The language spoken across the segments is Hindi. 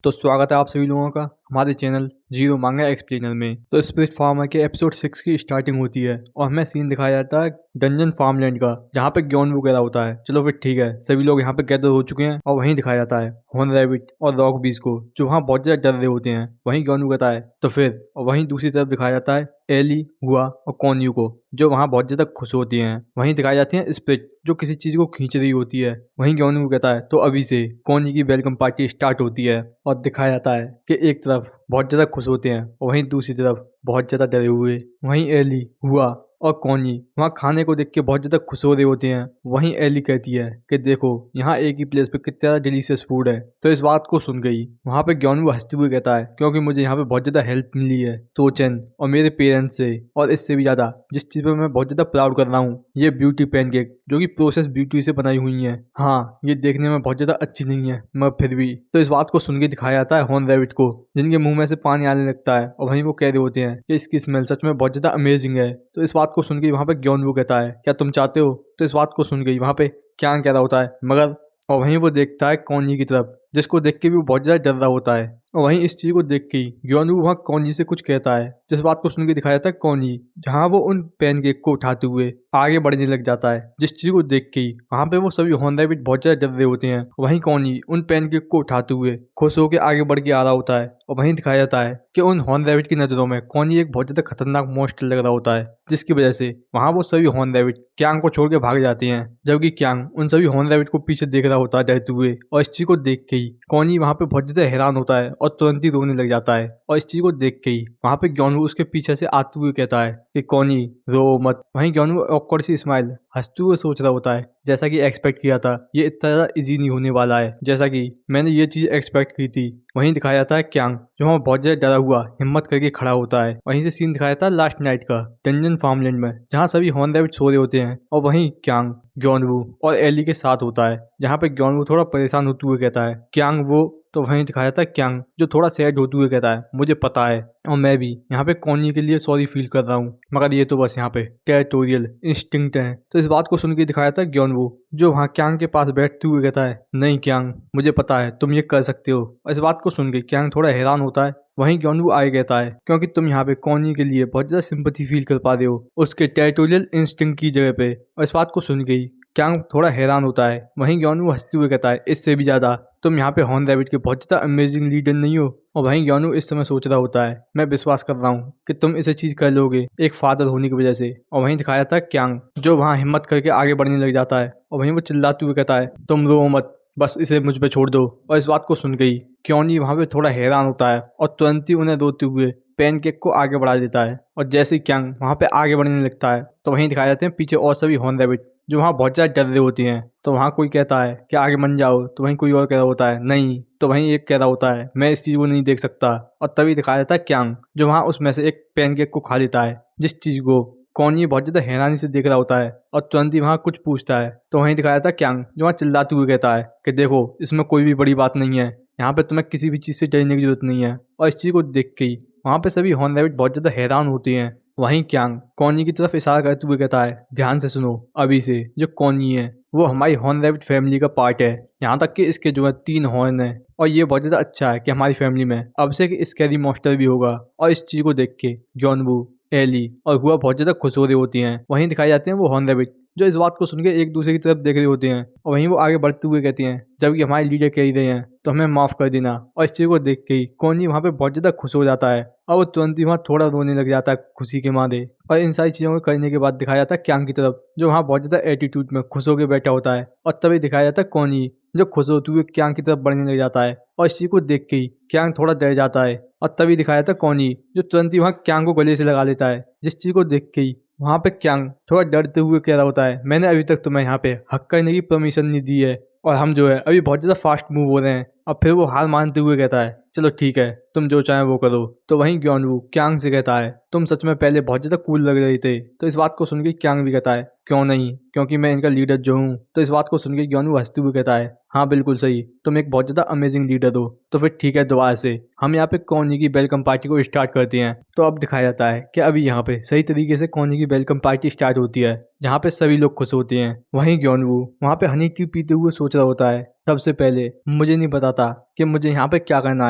तो स्वागत है आप सभी लोगों का हमारे चैनल जीरो मांगा एक्सप्लेनर में। तो स्पिरिट फार्मर के एपिसोड 6 की स्टार्टिंग होती है और हमें सीन दिखाया जाता है डंजन फार्मलैंड का, जहाँ पे ग्योन वगैरह होता है। चलो फिर ठीक है, सभी लोग यहाँ पे गैदर हो चुके हैं और वहीं दिखाया जाता है हॉर्न रैबिट और रॉक बीस को, जो वहाँ बहुत ज्यादा डर रहे होते हैं। वहीं ग्योन कहता है तो फिर, और वहीं दूसरी तरफ दिखाया जाता है एली, हुआ और कॉन्यू को, जो वहाँ बहुत ज्यादा खुश होती हैं। वहीं दिखाई जाती है स्पिरिट, जो किसी चीज को खींच रही होती है। वहीं ग्योन कहता है तो अभी से कॉन्यू की वेलकम पार्टी स्टार्ट होती है और दिखाया जाता है कि एक तरफ बहुत ज्यादा खुश होते हैं और वहीं दूसरी तरफ बहुत ज्यादा डरे हुए। वहीं एली, हुआ और कॉनी वहाँ खाने को देख के बहुत ज्यादा खुश हो रहे होते हैं। वहीं एली कहती है कि देखो यहाँ एक ही प्लेस पे कितना ज्यादा डिलीशियस फूड है। तो इस बात को सुन गई वहाँ पे ग्योनवू हंसते हुए कहता है क्योंकि मुझे यहाँ पे बहुत ज्यादा हेल्प मिली है तोचन और मेरे पेरेंट्स से, और इससे भी ज्यादा जिस चीज पे मैं बहुत ज्यादा प्राउड कर रहा हूँ, ये ब्यूटी पैनकेक जो कि प्रोसेस ब्यूटी से बनाई हुई है। हाँ, ये देखने में बहुत ज्यादा अच्छी नहीं है मगर फिर भी। तो इस बात को सुन के दिखाया जाता है हॉर्न रैबिट को, जिनके मुंह में से पानी आने लगता है और वहीं वो कह रहे होते हैं कि इसकी स्मेल सच में बहुत ज्यादा अमेजिंग है। तो इस बात को सुन के वहाँ पे ग्योनवू कहता है क्या तुम चाहते हो। तो इस बात को सुन गई वहाँ पे क्या कह रहा होता है मगर, और वहीं वो देखता है कॉन्जी की तरफ, जिसको देख के भी वो बहुत ज्यादा डर रहा होता है। और वहीं इस चीज को देख के ग्योनवू वहाँ कॉन्जी से कुछ कहता है, जिस बात को सुन के दिखाया जाता है कॉन्जी, जहाँ वो उन पैनकेक को उठाते हुए आगे बढ़ने लग जाता है। जिस चीज को देख के वहाँ पे वो सभी हॉर्न रैबिट बहुत ज्यादा डर रहे होते हैं। वहीं कॉन्जी उन पैनकेक को उठाते हुए खुश होकर आगे बढ़ के आ रहा होता है। और वहीं दिखाया जाता है कि उन हॉर्न रैबिट की नजरों में कॉन्जी एक बहुत ज्यादा खतरनाक मॉन्स्टर लग रहा होता है, जिसकी वजह से वहाँ वो सभी हॉर्न रैबिट क्यांग को छोड़ के भाग जाते हैं। जबकि क्यांग उन सभी हॉर्न रैबिट को पीछे देख रहा होता है डरते हुए। और इस चीज को देख के ही कॉन्जी वहाँ पे बहुत ज्यादा हैरान होता है और तुरंत ही रोने लग जाता है। और इस चीज को देख के ही वहाँ पे ग्योनवू उसके पीछे से आते हुए कहता है कि कॉन्जी रो मत। वहीं ग्योनवू ऑकवर्ड सी स्माइल हंसते हुए सोच रहा होता है जैसा कि एक्सपेक्ट किया था, ये इतना ज्यादा इजी नहीं होने वाला है जैसा कि मैंने ये चीज एक्सपेक्ट की थी। वहीं दिखाया जाता है क्यांग, जो वहाँ बहुत ज्यादा डरा हुआ हिम्मत करके खड़ा होता है। वहीं से सीन दिखाया जाता है लास्ट नाइट का डंजन फार्मलैंड में, जहाँ सभी हॉर्न रैबिट सो रहे होते हैं। और वहीं क्यांग ग्योनवू और एली के साथ होता है, जहाँ पे ग्योनवू थोड़ा परेशान होते हुए कहता है क्यांग वो। तो वहीं दिखाया था क्यांग, जो थोड़ा सैड होते हुए कहता है मुझे पता है और मैं भी यहाँ पे कॉन्जी के लिए सॉरी फील कर रहा हूँ, मगर ये तो बस यहाँ पे टेरिटोरियल इंस्टिंक्ट है। तो इस बात को सुन के दिखाया था ग्योनवू, जो वहाँ क्यांग के पास बैठते हुए कहता है नहीं क्यांग, मुझे पता है तुम ये कर सकते हो। और इस बात को सुन के क्यांग थोड़ा हैरान होता है। वहीं ग्योनवू आगे कहता है क्योंकि तुम यहाँ पे कॉन्जी के लिए बहुत ज्यादा सिंपैथी फील कर पा रहे हो उसके टेरिटोरियल इंस्टिंक्ट की जगह पे। और इस बात को सुन के क्यांग थोड़ा हैरान होता है। वहीं ग्योनवू हंसते हुए कहता है इससे भी ज्यादा तुम यहाँ पे हॉर्न रैबिट के बहुत ज्यादा अमेजिंग लीडर नहीं हो। और वहीं ग्योनवू इस समय सोच रहा होता है मैं विश्वास कर रहा हूँ कि तुम इसे चीज कर लोगे एक फादर होने की वजह से। और वहीं दिखाया था क्यांग, जो वहाँ हिम्मत करके आगे बढ़ने लग जाता है। और वहीं वो चिल्लाते हुए कहता है तुम रो मत, बस इसे मुझ पे छोड़ दो। और इस बात को सुन गई क्योंनी वहाँ पे थोड़ा हैरान होता है और तुरंत ही उन्हें रोते हुए पैनकेक को आगे बढ़ा देता है। और जैसे ही क्यांग वहाँ पे आगे बढ़ने लगता है तो वहीं दिखाए जाते हैं पीछे और सभी हॉर्न रैबिट, जो वहाँ बहुत ज्यादा डर रहे होती हैं। तो वहाँ कोई कहता है कि आगे मन जाओ, तो वहीं कोई और कह रहा होता है नहीं, तो वहीं एक कह रहा होता है मैं इस चीज को नहीं देख सकता। और तभी दिखाया जाता है क्यांग, जो वहाँ उसमें से एक पैनकेक को खा लेता है, जिस चीज को कॉन्जी बहुत ज्यादा हैरानी से देख रहा होता है और तुरंत ही वहाँ कुछ पूछता है। तो वहीं दिखाया जाता है क्यांग, जो वहाँ चिल्लाते हुए कहता है कि देखो इसमें कोई भी बड़ी बात नहीं है, यहाँ पे तुम्हें किसी भी चीज से डरने की जरूरत नहीं है। और इस चीज को देख के ही वहाँ पे सभी हॉर्न रैबिट बहुत ज्यादा हैरान होते हैं। वहीं क्यांग कॉन्जी की तरफ इशारा करते हुए कहता है ध्यान से सुनो, अभी से जो कॉन्जी है वो हमारी हॉर्न रैबिट फैमिली का पार्ट है, यहाँ तक कि इसके जो है 3 हॉर्न है। और ये बहुत ज्यादा अच्छा है कि हमारी फैमिली में अब से एक स्कैरी मॉन्स्टर भी होगा। और इस चीज को देख के ग्योनवू, एली और हुआ बहुत ज्यादा खुश हो रही होती हैं। वहीं दिखाई जाते हैं वो हॉर्न रैबिट, जो इस बात को सुन के एक दूसरे की तरफ देख रहे होते हैं। और वहीं वो आगे बढ़ते हुए कहती हैं जबकि हमारे लीडर कह ही रहे हैं तो हमें माफ कर देना। और इस चीज को देख के ही कॉन्जी वहाँ पे बहुत ज्यादा खुश हो जाता है और वो तुरंत ही वहाँ थोड़ा रोने लग जाता है खुशी के मारे। और इन सारी चीजों को करने के बाद दिखाया जाता है क्यांग की तरफ, जो वहाँ बहुत ज्यादा एटीट्यूड में खुश होकर बैठा होता है। और तभी दिखाया जाता है कॉन्जी, जो खुश होते हुए क्यांग की तरफ बढ़ने लग जाता है। और इस चीज को देख के ही क्यांग थोड़ा डर जाता है। और तभी दिखाया जाता है कॉन्जी, जो तुरंत ही वहाँ क्यांग को गले से लगा लेता है, जिस चीज को देख के ही वहाँ पे क्यांग थोड़ा डरते हुए कह रहा होता है मैंने अभी तक तुम्हें यहाँ पे हक करने की परमिशन नहीं दी है और हम जो है अभी बहुत ज्यादा फास्ट मूव हो रहे हैं। और फिर वो हार मानते हुए कहता है चलो ठीक है, तुम जो चाहे वो करो। तो वहीं ग्योनवू क्यांग से कहता है तुम सच में पहले बहुत ज्यादा कूल लग रहे थे। तो इस बात को सुन के क्यांग भी कहता है क्यों नहीं, क्योंकि मैं इनका लीडर जो हूँ। तो इस बात को सुन के ग्योनवू हंसते हुए कहता है हाँ बिल्कुल सही, तुम एक बहुत ज्यादा अमेजिंग लीडर हो। तो फिर ठीक है, दोबारा से हम यहाँ पे कॉन्जी की वेलकम पार्टी को स्टार्ट करते हैं। तो अब दिखाया जाता है कि अभी यहाँ पे सही तरीके से कॉन्जी की वेलकम पार्टी स्टार्ट होती है, जहाँ पे सभी लोग खुश होते हैं। वहीं ग्योनवू वहाँ पे हनी टी पीते हुए सोच रहा होता है सबसे पहले मुझे नहीं पता था कि मुझे यहाँ पे क्या करना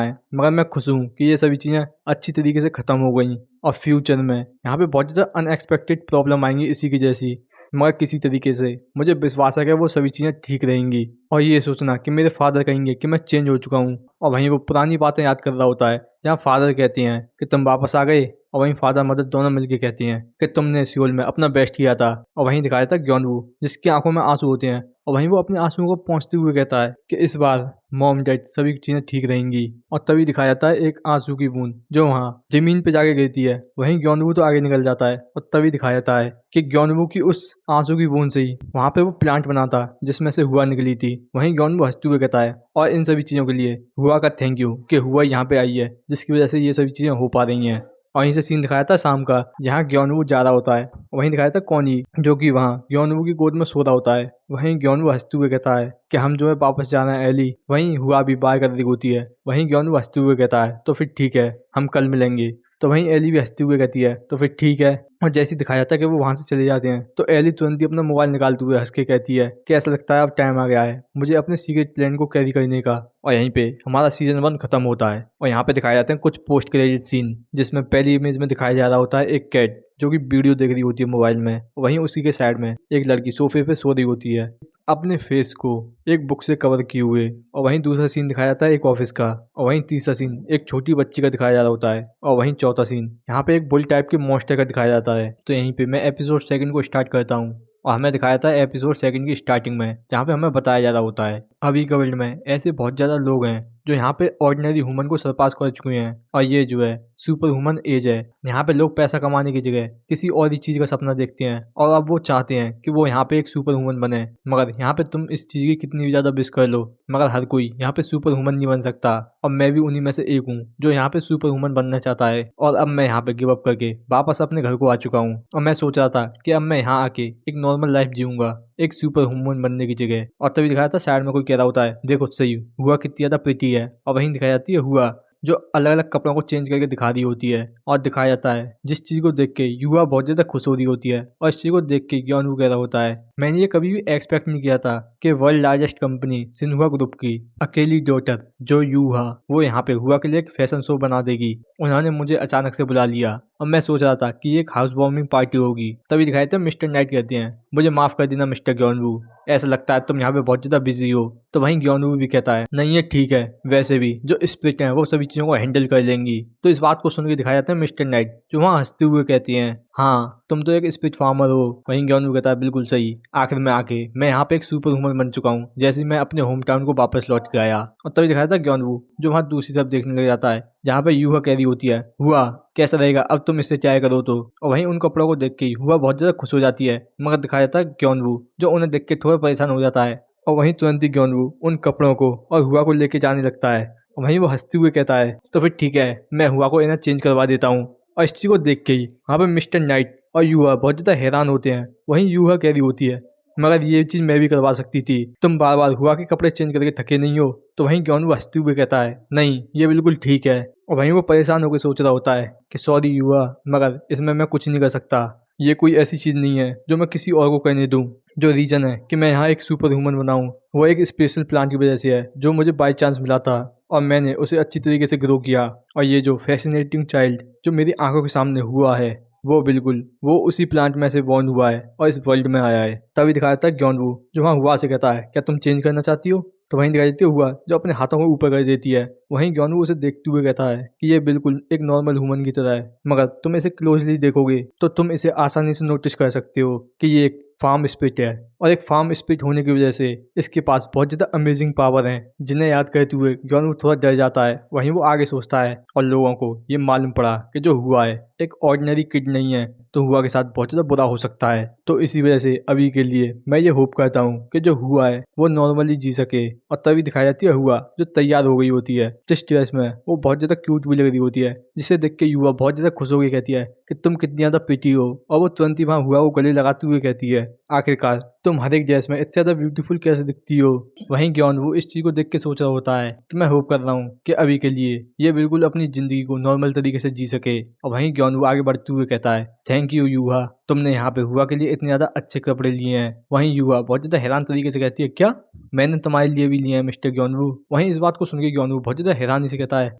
है, मगर मैं खुश हूँ कि ये सभी चीज़ें अच्छी तरीके से ख़त्म हो गई और फ्यूचर में यहाँ पे बहुत ज़्यादा अनएक्सपेक्टेड प्रॉब्लम आएंगी इसी की जैसी, मगर किसी तरीके से मुझे विश्वास है कि वो सभी चीज़ें ठीक रहेंगी। और ये सोचना कि मेरे फादर कहेंगे कि मैं चेंज हो चुका हूँ और वहीं वो पुरानी बातें याद कर रहा होता है, जहाँ फादर कहते हैं कि तुम वापस आ गए, और वहीं फादर मदर दोनों मिलके कहती हैं कि तुमने सियोल में अपना बेस्ट किया था। और वहीं दिखाया था ग्योनवू जिसकी आंखों में आंसू होते हैं, और वहीं वो अपने आंसुओं को पहुंचते हुए कहता है कि इस बार मॉम डैड सभी चीज़ें ठीक रहेंगी। और तभी दिखाया जाता है एक आंसू की बूंद जो वहाँ जमीन पे जाके गिरती है। वहीं ग्योनवू तो आगे निकल जाता है और तभी दिखाया जाता है कि ग्योनवू की उस आंसू की बूंद से ही वहाँ पे वो प्लांट बना था जिसमें से हुआ निकली थी। वहीं ग्योनवू हंसते हुए कहता है और इन सभी चीज़ों के लिए हुआ का थैंक यू कि हुआ यहाँ पे आई है, जिसकी वजह से ये सभी चीज़ें हो पा रही हैं। और वहीं से सीन दिखाया था शाम का, जहाँ ग्योनवू जा रहा होता है। वहीं दिखाया था कॉनी जो कि वहाँ ग्योनवू की गोद में सो रहा होता है। वहीं ग्योनवू हंसते हुए कहता है कि हम जो है वापस जाना है एली। वहीं हुआ भी बाय कर रही होती है। वहीं ग्योनवू हंसते हुए कहता है तो फिर ठीक है, हम कल मिलेंगे। तो वहीं एली भी हंसते हुए कहती है तो फिर ठीक है। और जैसे ही दिखाया जाता है कि वो वहाँ से चले जाते हैं तो एली तुरंत ही अपना मोबाइल निकालते हुए हंस के कहती है कि ऐसा लगता है अब टाइम आ गया है मुझे अपने सीक्रेट प्लान को कैरी करने का। और यहीं पे हमारा सीजन 1 खत्म होता है और यहाँ पे दिखाए जाते हैं कुछ पोस्ट क्रेडिट सीन, जिसमें पहली इमेज में दिखाया जा रहा होता है एक कैट जो कि वीडियो देख रही होती है मोबाइल में। वहीं उसी के साइड में एक लड़की सोफे पे सो रही होती है अपने फेस को एक बुक से कवर किए हुए। और वहीं दूसरा सीन दिखाया जाता है एक ऑफिस का। और वहीं तीसरा सीन एक छोटी बच्ची का दिखाया जा रहा होता है। और वहीं चौथा सीन यहाँ पे एक बुल टाइप के मॉन्स्टर का दिखाया जाता है। तो यहीं पे मैं एपिसोड 2 को स्टार्ट करता हूँ और हमें दिखाया था एपिसोड 2 की स्टार्टिंग में, जहाँ पे हमें बताया जा रहा होता है अभी के वर्ल्ड में ऐसे बहुत ज़्यादा लोग हैं जो यहाँ पे ऑर्डिनरी ह्यूमन को सरपास कर चुके हैं। और ये जो है सुपर ह्यूमन एज है। यहाँ पे लोग पैसा कमाने की जगह किसी और ही चीज़ का सपना देखते हैं और अब वो चाहते हैं कि वो यहाँ पे एक सुपर ह्यूमन बने। मगर यहाँ पे तुम इस चीज़ की कितनी भी ज़्यादा विश कर लो, मगर हर कोई यहाँ पे सुपर ह्यूमन नहीं बन सकता। और मैं भी उन्हीं में से एक हूँ जो यहाँ पे सुपर ह्यूमन बनना चाहता है। और अब मैं यहाँ पे गिव अप करके वापस अपने घर को आ चुका हूँ और मैं सोच रहा था कि अब मैं यहाँ आके एक नॉर्मल लाइफ जीऊंगा एक सुपर ह्यूमन बनने की जगह। और तभी दिखाया था साइड में कोई कह रहा होता है देखो सही हुआ कितनी ज़्यादा प्रिटी है। और वहीं दिखाई जाती है हुआ जो अलग अलग कपड़ों को चेंज करके दिखा रही होती है। और दिखाया जाता है जिस चीज़ को देख के युवा बहुत ज़्यादा खुश हो रही होती है। और इस चीज़ को देख के ग्योनवू कह रहा होता है मैंने ये कभी भी एक्सपेक्ट नहीं किया था कि world largest company Xinhua group की अकेली डॉटर जो यूहा वो यहाँ पे हुआ के लिए एक फैशन शो बना देगी। उन्होंने मुझे अचानक से बुला लिया और मैं सोच रहा था कि ये एक हाउस वार्मिंग पार्टी होगी। तभी दिखाई था मिस्टर नाइट कहते हैं मुझे माफ कर देना मिस्टर ग्योनवू, ऐसा लगता है तुम यहाँ पे बहुत ज़्यादा बिजी हो। तो वहीं ग्योनवू भी कहता है नहीं ये ठीक है, वैसे भी जो स्प्रिट है वो सभी चीज़ों को हैंडल कर लेंगी। तो इस बात को सुन के दिखाया जाता है मिस्टर नाइट जो वहाँ हंसते हुए कहती हैं हाँ तुम तो एक स्पिरिट फार्मर हो। वहीं ग्योनवू कहता है बिल्कुल सही, आखिर में आके मैं यहाँ पे एक सुपर ह्यूमन बन चुका हूँ जैसे मैं अपने होम टाउन को वापस लौट के आया। और तभी दिखाया था ग्योनवू जो वहाँ दूसरी तरफ देखने लग जाता है जहाँ पे यूहा कह रही होती है हुआ कैसा रहेगा अब तुम इससे ट्राई करो तो। और वहीं उन कपड़ों को देख के हुआ बहुत ज़्यादा खुश हो जाती है, मगर दिखाया जाता है ग्योनवू जो उन्हें देख के थोड़ा परेशान हो जाता है। और वहीं तुरंत ही ग्योनवू उन कपड़ों को और हुआ को लेके जाने लगता है। और वहीं वो हंसते हुए कहता है तो फिर ठीक है मैं हुआ को इन्हें चेंज करवा देता हूँ। और इस चीज़ को देख के ही वहाँ पे मिस्टर नाइट और यूहा बहुत ज़्यादा हैरान होते हैं। वहीं यूहा कह रही होती है मगर ये चीज़ मैं भी करवा सकती थी, तुम बार बार हुआ के कपड़े चेंज करके थके नहीं हो। तो वहीं ग्योनवू हंसते हुए कहता है नहीं ये बिल्कुल ठीक है। और वहीं वो परेशान होकर सोच रहा होता है कि सॉरी युवा मगर इसमें मैं कुछ नहीं कर सकता, ये कोई ऐसी चीज़ नहीं है जो मैं किसी और को करने दूँ। जो रीज़न है कि मैं यहाँ एक सुपर ह्यूमन बनाऊँ वो एक स्पेशल प्लान की वजह से है जो मुझे बाई चांस मिला था और मैंने उसे अच्छी तरीके से ग्रो किया। और ये जो फैसिनेटिंग चाइल्ड जो मेरी आंखों के सामने हुआ है वो बिल्कुल वो उसी प्लांट में से बॉर्न हुआ है और इस वर्ल्ड में आया है। तभी दिखाया था ग्योनवू जो वहाँ हुआ से कहता है क्या तुम चेंज करना चाहती हो। तो वहीं दिखाई देती है हुआ जो अपने हाथों को ऊपर कर देती है। वहीं ग्योनवू उसे देखते हुए कहता है कि ये बिल्कुल एक नॉर्मल ह्यूमन की तरह है, मगर तुम इसे क्लोजली देखोगे तो तुम इसे आसानी से नोटिस कर सकते हो कि ये एक फार्म स्पिरिट है। और एक फार्म स्पिरिट होने की वजह से इसके पास बहुत ज़्यादा अमेजिंग पावर हैं जिन्हें याद करते हुए ग्योनवू थोड़ा डर जाता है। वहीं वो आगे सोचता है और लोगों को ये मालूम पड़ा कि जो हुआ है एक ऑर्डिनरी किड नहीं है, तो हुआ के साथ बहुत ज़्यादा बुरा हो सकता है। तो इसी वजह से अभी के लिए मैं ये होप करता हूँ कि जो हुआ है वो नॉर्मली जी सके। और तभी दिखाई जाती है हुआ जो तैयार हो गई होती है जिस ड्रेस में वो बहुत ज़्यादा क्यूट भी लग रही होती है, जिसे देख के युवा बहुत ज़्यादा खुश हो गई कहती है कि तुम कितनी ज़्यादा प्रिटी हो। और वो तुरंत ही वहाँ हुआ को गले लगाते हुए कहती है आखिरकार तुम हर एक ड्रेस में इतने ज्यादा ब्यूटीफुल कैसे दिखती हो। वहीं ज्ञानवू इस चीज को देख के सोच रहा होता है कि मैं होप कर रहा हूँ कि अभी के लिए ये बिल्कुल अपनी जिंदगी को नॉर्मल तरीके से जी सके। और वहीं ज्ञानवू आगे बढ़ते हुए कहता है, थैंक यू यूहा, तुमने यहाँ पे हुआ के लिए इतने ज्यादा अच्छे कपड़े लिए हैं। वहीं यूहा बहुत ज्यादा हैरान तरीके से कहती है, क्या मैंने तुम्हारे लिए भी लिए हैं मिस्टर ज्ञानवू। वहीं इस बात को सुन के ज्ञानवू बहुत ज्यादा हैरानी से कहता है,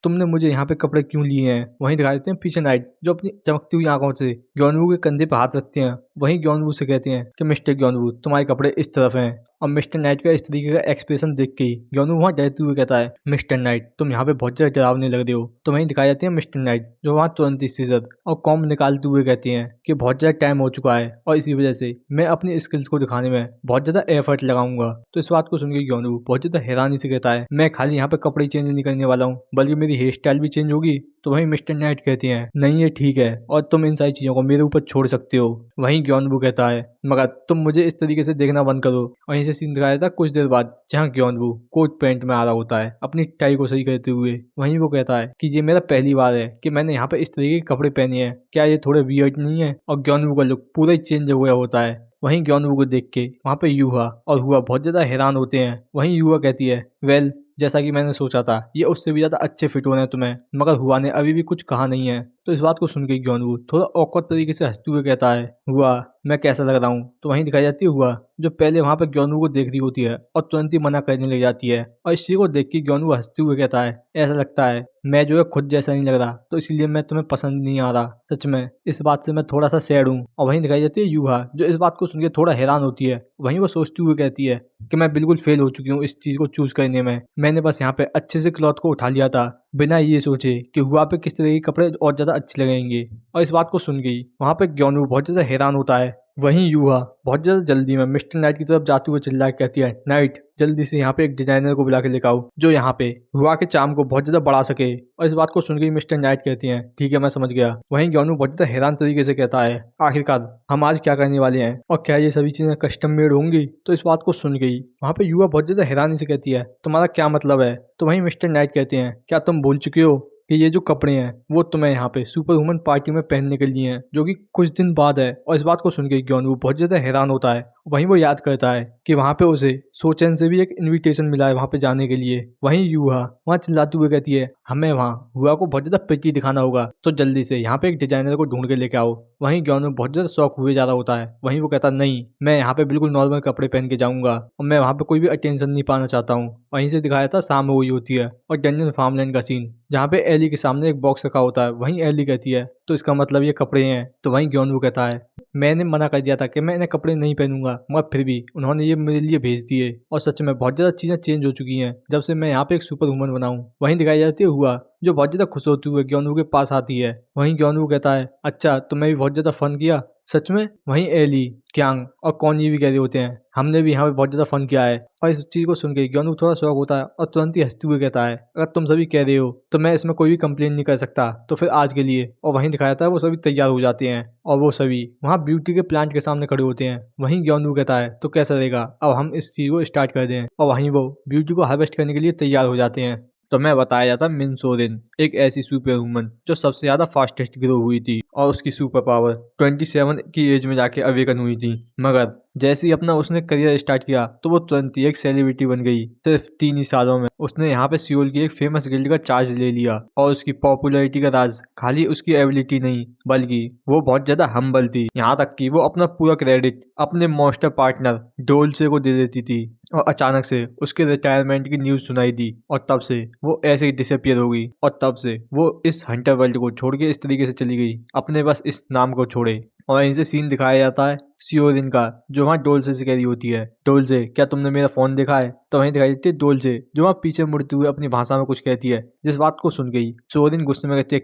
तुमने मुझे यहाँ पे कपड़े क्यों लिए हैं। वहीं दिखा देते हैं पीछे नाइट जो अपनी चमकती हुई आंखों से ज्ञानवू के कंधे पर हाथ रखते हैं। वहीं ज्ञानवू से कहते हैं कि मिस्टर ज्ञानवू तुम्हारे कपड़े इस तरफ हैं। और मिस्टर नाइट का इस तरीके का एक्सप्रेशन देख के ज्ञानवू वहाँ डरते हुए कहता है, मिस्टर नाइट तुम यहाँ पे बहुत ज्यादा डरावने लग रहे हो। तो वहीं दिखाई जाती है मिस्टर नाइट जो वहाँ तुरंत ही सीजर और कॉम्ब निकालते हुए कहती हैं कि बहुत ज्यादा टाइम हो चुका है और इसी वजह से मैं अपनी स्किल्स को दिखाने में बहुत ज्यादा एफर्ट लगाऊंगा। तो इस बात को सुन के ज्ञानवू बहुत ज्यादा हैरानी से कहता है, मैं खाली यहाँ पे कपड़े चेंज नहीं करने वाला हूँ बल्कि मेरी हेयर स्टाइल भी चेंज होगी। तो वहीं मिस्टर नाइट कहती हैं, नहीं ये ठीक है और तुम इन सारी चीजों को मेरे ऊपर छोड़ सकते हो। वहीं ज्ञानवू कहता है, मगर तुम मुझे इस तरीके से देखना बंद करो। वहीं से सीन दिखाया था कुछ देर बाद जहाँ ज्ञानवू कोट पैंट में आ रहा होता है अपनी टाई को सही करते हुए। वहीं वो कहता है कि ये मेरा पहली बार है कि मैंने यहाँ पे इस तरीके के कपड़े पहने हैं, क्या ये थोड़े वियर्ड नहीं है। और ज्ञानवू का लुक पूरा ही चेंज हुआ होता है। वहीं ज्ञानवू को देख के वहाँ पे यूहा और हुआ बहुत ज्यादा हैरान होते हैं। वहीं यूहा कहती है, वेल जैसा कि मैंने सोचा था ये उससे भी ज्यादा अच्छे फिट हो रहे हैं तुम्हें, मगर हुआ ने अभी भी कुछ कहा नहीं है। तो इस बात को सुन के ज्ञानवू थोड़ा ऑकवर्ड तरीके से हंसते हुए कहता है, हुआ मैं कैसा लग रहा हूँ। तो वहीं दिखाई जाती है हुआ जो पहले वहां पर ज्ञानवू को देख रही होती है और तुरंत ही मना करने लग जाती है। और इसी को देख के ज्ञानवू हंसते हुए कहता है, ऐसा लगता है मैं जो है खुद जैसा नहीं लग रहा तो इसलिए मैं तुम्हें पसंद नहीं आ रहा। सच में इस बात से मैं थोड़ा सा सैड हूँ। और वहीं दिखाई जाती है यूहा जो इस बात को सुन के थोड़ा हैरान होती है। वहीं वो सोचती हुए कहती है कि मैं बिल्कुल फेल हो चुकी हूँ इस चीज को चूज करने में। मैंने बस यहाँ पे अच्छे से क्लॉथ को उठा लिया था बिना ये सोचे कि हुआ पे किस तरह के कपड़े और ज्यादा अच्छे लगेंगे। और इस बात को सुन गई वहां पे ज्ञानवू बहुत ज्यादा हैरान होता है। वहीं यूहा बहुत ज्यादा जल्दी में मिस्टर नाइट की तरफ जाते हुए चिल्ला के कहती है, नाइट जल्दी से यहाँ पे एक डिजाइनर को बुला के लेकर आओ जो यहाँ पे हुआ के चार्म को बहुत ज्यादा बढ़ा सके। और इस बात को सुन के मिस्टर नाइट कहती हैं, ठीक है मैं समझ गया। वहीं ज्ञानू बहुत ज्यादा हैरान तरीके से कहता है, आखिरकार हम आज क्या करने वाले हैं और क्या ये सभी चीजें कस्टम मेड होंगी। तो इस बात को सुन गई वहाँ पे युवा बहुत ज्यादा हैरानी से कहती है, तुम्हारा क्या मतलब है। तो वहीं मिस्टर नाइट कहते हैं, क्या तुम भूल चुके हो कि ये जो कपड़े हैं वो तुम्हें यहाँ पे सुपर वुमन पार्टी में पहनने के लिए हैं जो कि कुछ दिन बाद है। और इस बात को सुन के ज्ञानू बहुत ज्यादा हैरान होता है। वहीं वो याद करता है कि वहाँ पे उसे सोचेन से भी एक इनविटेशन मिला है वहाँ पे जाने के लिए। वहीं यूहा वहाँ चिल्लाते हुए कहती है, हमें वहाँ हुआ को बहुत ज्यादा प्रिटी दिखाना होगा तो जल्दी से यहाँ पे एक डिजाइनर को ढूंढ के लेके आओ। वहीं ज्ञानू बहुत ज्यादा शौक हुए जा रहा होता है। वहीं वो कहता, नहीं मैं यहाँ पे बिल्कुल नॉर्मल कपड़े पहन के जाऊंगा और मैं वहाँ पे कोई भी अटेंशन नहीं पाना चाहता हूँ। वहीं से दिखाया था शाम हुई होती है और डंजन फार्मलैंड का सीन जहाँ पे एली के सामने एक बॉक्स रखा होता है। वहीं एली कहती है, तो इसका मतलब ये कपड़े हैं। तो वहीं ज्ञानू कहता है, मैंने मना कर दिया था कि मैं इन्हें कपड़े नहीं पहनूंगा मगर फिर भी उन्होंने ये मेरे लिए भेज दिए और सच में बहुत ज्यादा चीजें चेंज हो चुकी हैं जब से मैं यहाँ पे एक सुपर वुमन बना हूँ। वहीं दिखाई जाती है हुआ जो बहुत ज्यादा खुश होते हुए ज्ञानू के पास आती है। वहीं ज्ञानू कहता है, अच्छा तुमने भी बहुत ज्यादा फन किया सच में। वहीं एली, क्यांग और कॉनी भी कह रहे होते हैं, हमने भी यहाँ पे बहुत ज्यादा फन किया है। और इस चीज को सुन के ज्ञानू थोड़ा शौक होता है और तुरंत ही हंसते हुए कहता है, अगर तुम सभी कह रहे हो तो मैं इसमें कोई भी कंप्लेन नहीं कर सकता तो फिर आज के लिए। और वहीं दिखाया था वो सभी तैयार हो जाते हैं और वो सभी वहाँ ब्यूटी के प्लांट के सामने खड़े होते हैं। वहीं ज्ञानू कहता है, तो कैसा रहेगा अब हम इस चीज को स्टार्ट कर दें। और वहीं वो ब्यूटी को हार्वेस्ट करने के लिए तैयार हो जाते हैं। तो मैं बताया जाता मिन सोरेन एक ऐसी सुपर वुमन जो सबसे ज्यादा फास्टेस्ट ग्रो हुई थी और उसकी सुपर पावर 27 की एज में जाके अवेकन हुई थी। मगर जैसे ही अपना उसने करियर स्टार्ट किया तो वो तुरंत ही एक सेलिब्रिटी बन गई। सिर्फ 3 ही सालों में उसने यहाँ पे सियोल की एक फेमस गिल्ड का चार्ज ले लिया। और उसकी पॉपुलैरिटी का राज खाली उसकी एबिलिटी नहीं बल्कि वो बहुत ज्यादा हम्बल थी। यहाँ तक कि वो अपना पूरा क्रेडिट अपने मॉन्स्टर पार्टनर डोल्से को दे देती थी। और अचानक से उसके रिटायरमेंट की न्यूज सुनाई दी और तब से वो ऐसे ही डिसअपियर हो गई। और तब से वो इस हंटर वर्ल्ड को छोड़ के इस तरीके से चली गई, अपने बस इस नाम को छोड़े। और इनसे सीन दिखाया जाता है सियोरिन का जो वहाँ डोल्से से कह रही होती है, डोल्से क्या तुमने मेरा फोन देखा है। तो वहीं दिखाई देती है डोल्से जो वहाँ पीछे मुड़ते हुए अपनी भाषा में कुछ कहती है। जिस बात को सुन गई सियोरिन गुस्से में कहती है,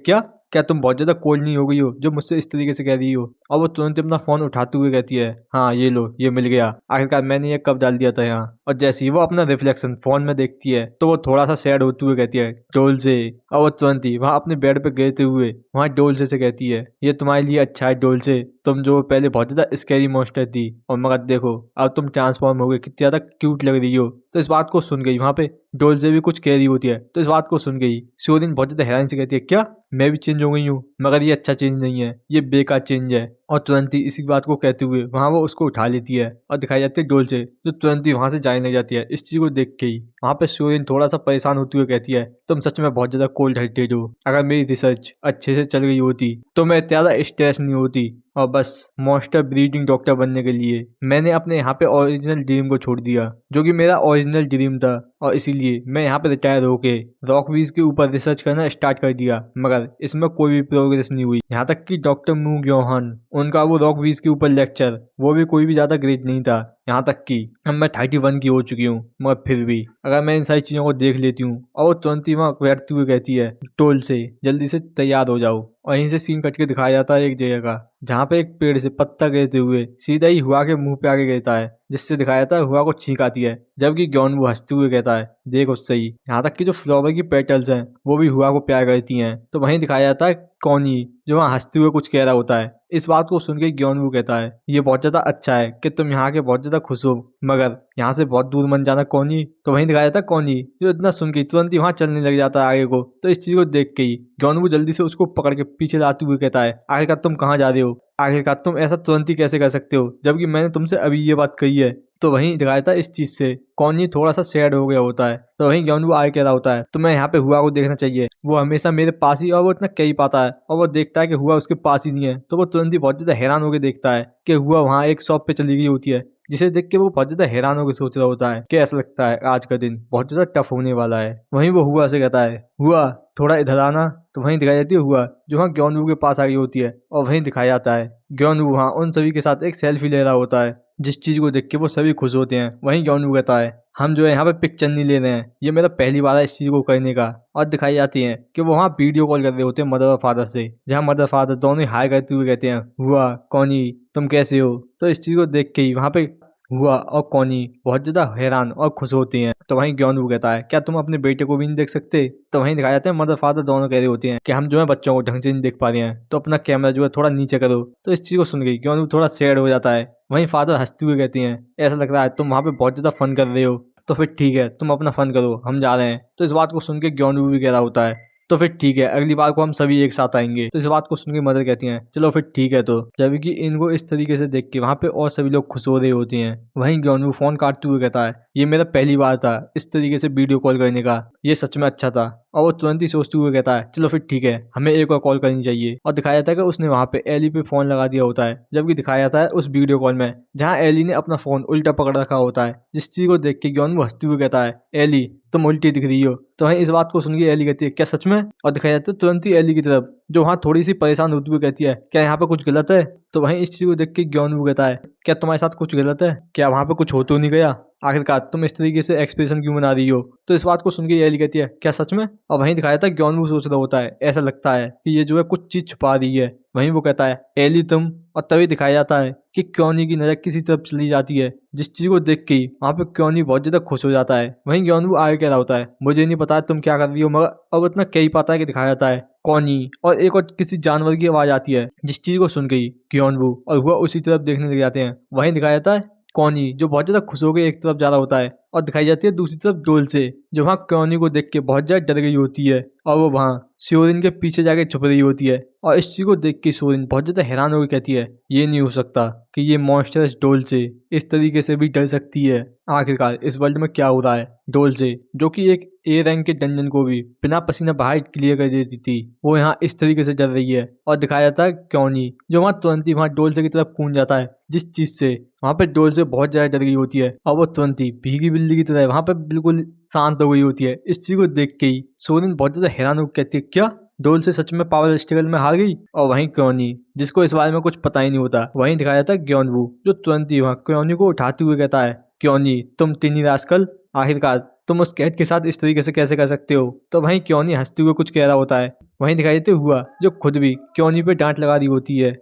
क्या तुम बहुत ज्यादा कोल्ड नहीं हो गई हो जो मुझसे इस तरीके से कह रही हो। और वो तुरंत अपना फोन उठाते हुए कहती है, हाँ ये लो ये मिल गया, आखिरकार मैंने ये कब डाल दिया था यहाँ। और जैसे ही वो अपना रिफ्लेक्शन फोन में देखती है तो वो थोड़ा सा सैड होते हुए कहती है, डोल्से। और वो तुरंत ही वहाँ अपने बेड पे गिरते हुए वहाँ डोल्से से कहती है, ये तुम्हारे लिए अच्छा है डोल्से, तुम जो पहले बहुत ज्यादा स्कैरी मॉन्स्टर थी और मगर देखो अब तुम ट्रांसफॉर्म हो गए, कितनी ज्यादा क्यूट लग रही हो। तो इस बात को सुन गई वहाँ पे डोल्से भी कुछ कह रही होती है। तो इस बात को सुन गई सियोरिन बहुत ज्यादा हैरानी से कहती है, क्या मैं भी चेंज हो गई हूँ, मगर ये अच्छा चेंज नहीं है, ये बेकार चेंज है। और तुरंत ही इसी बात को कहते हुए वहाँ वो उसको उठा लेती है और दिखाई जाती है डोल से, जो तुरंत ही वहाँ से जाने लग जाती है। इस चीज को देख के ही वहाँ पे सोरेन थोड़ा सा परेशान होते हुए कहती है, तुम सच में बहुत ज्यादा कोल्ड हार्टेड हो। अगर मेरी रिसर्च अच्छे से चल गई होती तो मैं ज्यादा स्ट्रेस नहीं होती, और बस मॉन्स्टर ब्रीडिंग डॉक्टर बनने के लिए मैंने अपने यहाँ पे ओरिजिनल ड्रीम को छोड़ दिया, जो कि मेरा ओरिजिनल ड्रीम था, और इसीलिए मैं यहाँ पे रिटायर होके रॉकवीज के ऊपर रिसर्च करना स्टार्ट कर दिया। मगर इसमें कोई भी प्रोग्रेस नहीं हुई। यहाँ तक कि डॉक्टर मू ग्योहन, उनका वो रॉकवीज के ऊपर लेक्चर, वो भी कोई भी ज्यादा ग्रेट नहीं था। यहाँ तक कि अब मैं 31 की हो चुकी हूँ, मगर फिर भी अगर मैं इन सारी चीजों को देख लेती हूँ। और वो तुरंत ही वहाँ बैठते हुए कहती है टोल से, जल्दी से तैयार हो जाओ। और यहीं से सीन कट के दिखाया जाता है एक जगह का, जहाँ पे एक पेड़ से पत्ता गिरते हुए सीधा ही हुआ के मुंह पे आके गिरता है, जिससे दिखाया जाता है हुआ को छींक आती है। जबकि ग्योनवू हंसते हुए कहता है देखो सही। यहाँ तक कि जो फ्लावर की पेटल्स हैं वो भी हुआ को प्यार करती हैं। तो वहीं दिखाया जाता है कॉनी, जो वहाँ हंसते हुए कुछ कह रहा होता है। इस बात को सुन के ग्योनवू कहता है ये बहुत ज्यादा अच्छा है कि तुम यहाँ के बहुत ज्यादा खुश हो, मगर यहाँ से बहुत दूर मन जाना कॉनी। तो वहीं दिखाया जाता है कॉनी, जो इतना सुन के तुरंत ही वहाँ चलने लग जाता है आगे को। तो इस चीज को देख के ही ग्योनवू जल्दी से उसको पकड़ के पीछे लाते हुए कहता है आखिरकार तुम कहाँ जा रहे हो, आखिरकार तुम ऐसा तुरंत ही कैसे कर सकते हो, जबकि मैंने तुमसे अभी ये बात कही है। तो वहीं दिखाया था इस चीज से कॉनी थोड़ा सा सैड हो गया होता है। तो वहीं ग्योनवू आगे कह रहा होता है तो मैं यहाँ पे हुआ को देखना चाहिए, वो हमेशा मेरे पास ही, और वो इतना कह ही पाता है। और वो देखता है कि हुआ उसके पास ही नहीं है, तो वो तुरंत ही बहुत ज्यादा हैरान होकर देखता है कि हुआ वहाँ एक शॉप पे चली गई होती है, जिसे देख के वो बहुत ज्यादा हैरान होकर सोच रहा होता है कि ऐसा लगता है आज का दिन बहुत ज्यादा टफ होने वाला है। वहीं वो हुआ से कहता है हुआ थोड़ा इधर आना। तो वहीं दिखाई जाती है हुआ, जो वहाँ ग्योनवू के पास आ गई होती है। और वहीं दिखाया जाता है ग्योनवू वहाँ उन सभी के साथ एक सेल्फी ले रहा होता है, जिस चीज को देख के वो सभी खुश होते हैं। वहीं ग्योनवू कहता है हम जो है यहाँ पे पिक्चर नहीं ले रहे हैं, ये मेरा पहली बार है इस चीज को करने का। और दिखाई जाती है कि वो वहाँ वीडियो कॉल कर रहे होते हैं मदर और फादर से, जहाँ मदर फादर दोनों ही हाई करते हुए कहते हैं हुआ कॉनी तुम कैसे हो। तो इस चीज को देख के ही वहाँ पे हुआ और कॉनी बहुत ज्यादा हैरान और खुश होती हैं। तो वहीं ग्योनवू कहता है क्या तुम अपने बेटे को भी नहीं देख सकते। तो वहीं दिखाया जाता है मदर फादर दोनों कह रहे होते हैं कि हम जो है बच्चों को ढंग से नहीं देख पा रहे हैं, तो अपना कैमरा जो है थोड़ा नीचे करो। तो इस चीज को सुन गई ग्योनवू थोड़ा सैड हो जाता है। वहीं फादर हंसते हुए कहती हैं ऐसा लग रहा है तुम वहाँ पे बहुत ज्यादा फन कर रहे हो, तो फिर ठीक है तुम अपना फन करो, हम जा रहे हैं। तो इस बात को सुन के ग्योनवू भी कह रहा होता है तो फिर ठीक है अगली बार को हम सभी एक साथ आएंगे। तो इस बात को सुन के मदर कहती हैं चलो फिर ठीक है। तो जबकि इनको इस तरीके से देख के वहाँ पे और सभी लोग खुश हो रहे होते हैं। वहीं ग्योनवू फोन काटते हुए कहता है ये मेरा पहली बार था इस तरीके से वीडियो कॉल करने का, ये सच में अच्छा था। और वो तुरंत ही सोचते हुए कहता है चलो फिर ठीक है हमें एक और कॉल करनी चाहिए। और दिखाया जाता है कि उसने वहाँ पे एली पे फोन लगा दिया होता है, जबकि दिखाया जाता है उस वीडियो कॉल में जहाँ एली ने अपना फोन उल्टा पकड़ रखा होता है, जिस चीज को देख के ग्योनवू हंसते हुए कहता है एली तुम उल्टी दिख रही हो। तो वहीं इस बात को सुन के एली कहती है क्या सच में। और दिखाया जाता है तुरंत ही एली की तरफ, जो वहाँ थोड़ी सी परेशान होती हुई कहती है क्या यहाँ पे कुछ गलत है। तो वहीं इस चीज को देख के ग्योनवू कहता है क्या तुम्हारे साथ कुछ गलत है, क्या वहाँ पे कुछ हो तो नहीं गया, आखिरकार तुम इस तरीके से एक्सप्रेशन क्यों बना रही हो। तो इस बात को सुन के एली कहती है क्या सच में। और वहीं दिखाया था ग्योनवू सोच रहा होता है ऐसा लगता है कि ये जो है कुछ चीज छुपा रही है। वहीं वो कहता है एली तुम। और तभी दिखाया जाता है कि क्योनी की नजर किसी तरफ चली जाती है, जिस चीज को देख के ही वहाँ पे क्योनी बहुत ज्यादा खुश हो जाता है। वहीं ग्योनवू आगे कह रहा होता है मुझे नहीं पता तुम क्या कर रही हो, मगर अब इतना क्या ही पता है कि दिखाया जाता है कॉनी और एक और किसी जानवर की आवाज आती है, जिस चीज को सुन गई ग्योनवू और हुआ उसी तरफ देखने लग जाते हैं। वहीं दिखाया जाता है कॉनी जो बहुत ज्यादा खुश हो गई एक तरफ जा रहा होता है, और दिखाई जाती है दूसरी तरफ डोल से, जो वहाँ कॉनी को देख के बहुत ज्यादा डर गई होती है और वो वहाँ श्योरिन के पीछे जाके छुप रही होती है। और इस चीज को देख के श्योरिन बहुत ज्यादा हैरान होकर कहती है ये नहीं हो सकता कि ये मॉन्स्टर्स डोल से इस तरीके से भी डर सकती है। आखिरकार इस वर्ल्ड में क्या हो रहा है। डोल से जो कि एक ए रैंक के डंजन को भी बिना पसीना बहाए क्लियर कर देती थी, वो यहाँ इस तरीके से डर रही है। और दिखाया जाता है क्योनी जो वहाँ तुरंत ही वहाँ डोल से की तरफ कूद जाता है, जिस चीज से वहाँ पे डोल से बहुत ज्यादा डर गई होती है और वो तुरंत ही भीगी बिल्ली की तरह वहाँ पे बिल्कुल शांत हो गई होती है। इस चीज को देख के ही सोरेन बहुत ज्यादा हैरान होकर कहती है क्या डोल से सच में पावर स्ट्रगल में हार गई। और वहीं क्योनी जिसको इस बारे में कुछ पता ही नहीं होता, वहीं दिखाया जाता है ग्योनवू जो तुरंत ही वहाँ क्योनी को उठाते हुए कहता है क्योनी तुम टिनी रास्कल, आखिरकार तुम उस कैट के साथ इस तरीके से कैसे कर सकते हो। तो वहीं क्योनी हंसते हुए कुछ कह रहा होता है। वहीं दिखाई देते हुआ जो खुद भी क्योनी पे डांट लगा रही होती है।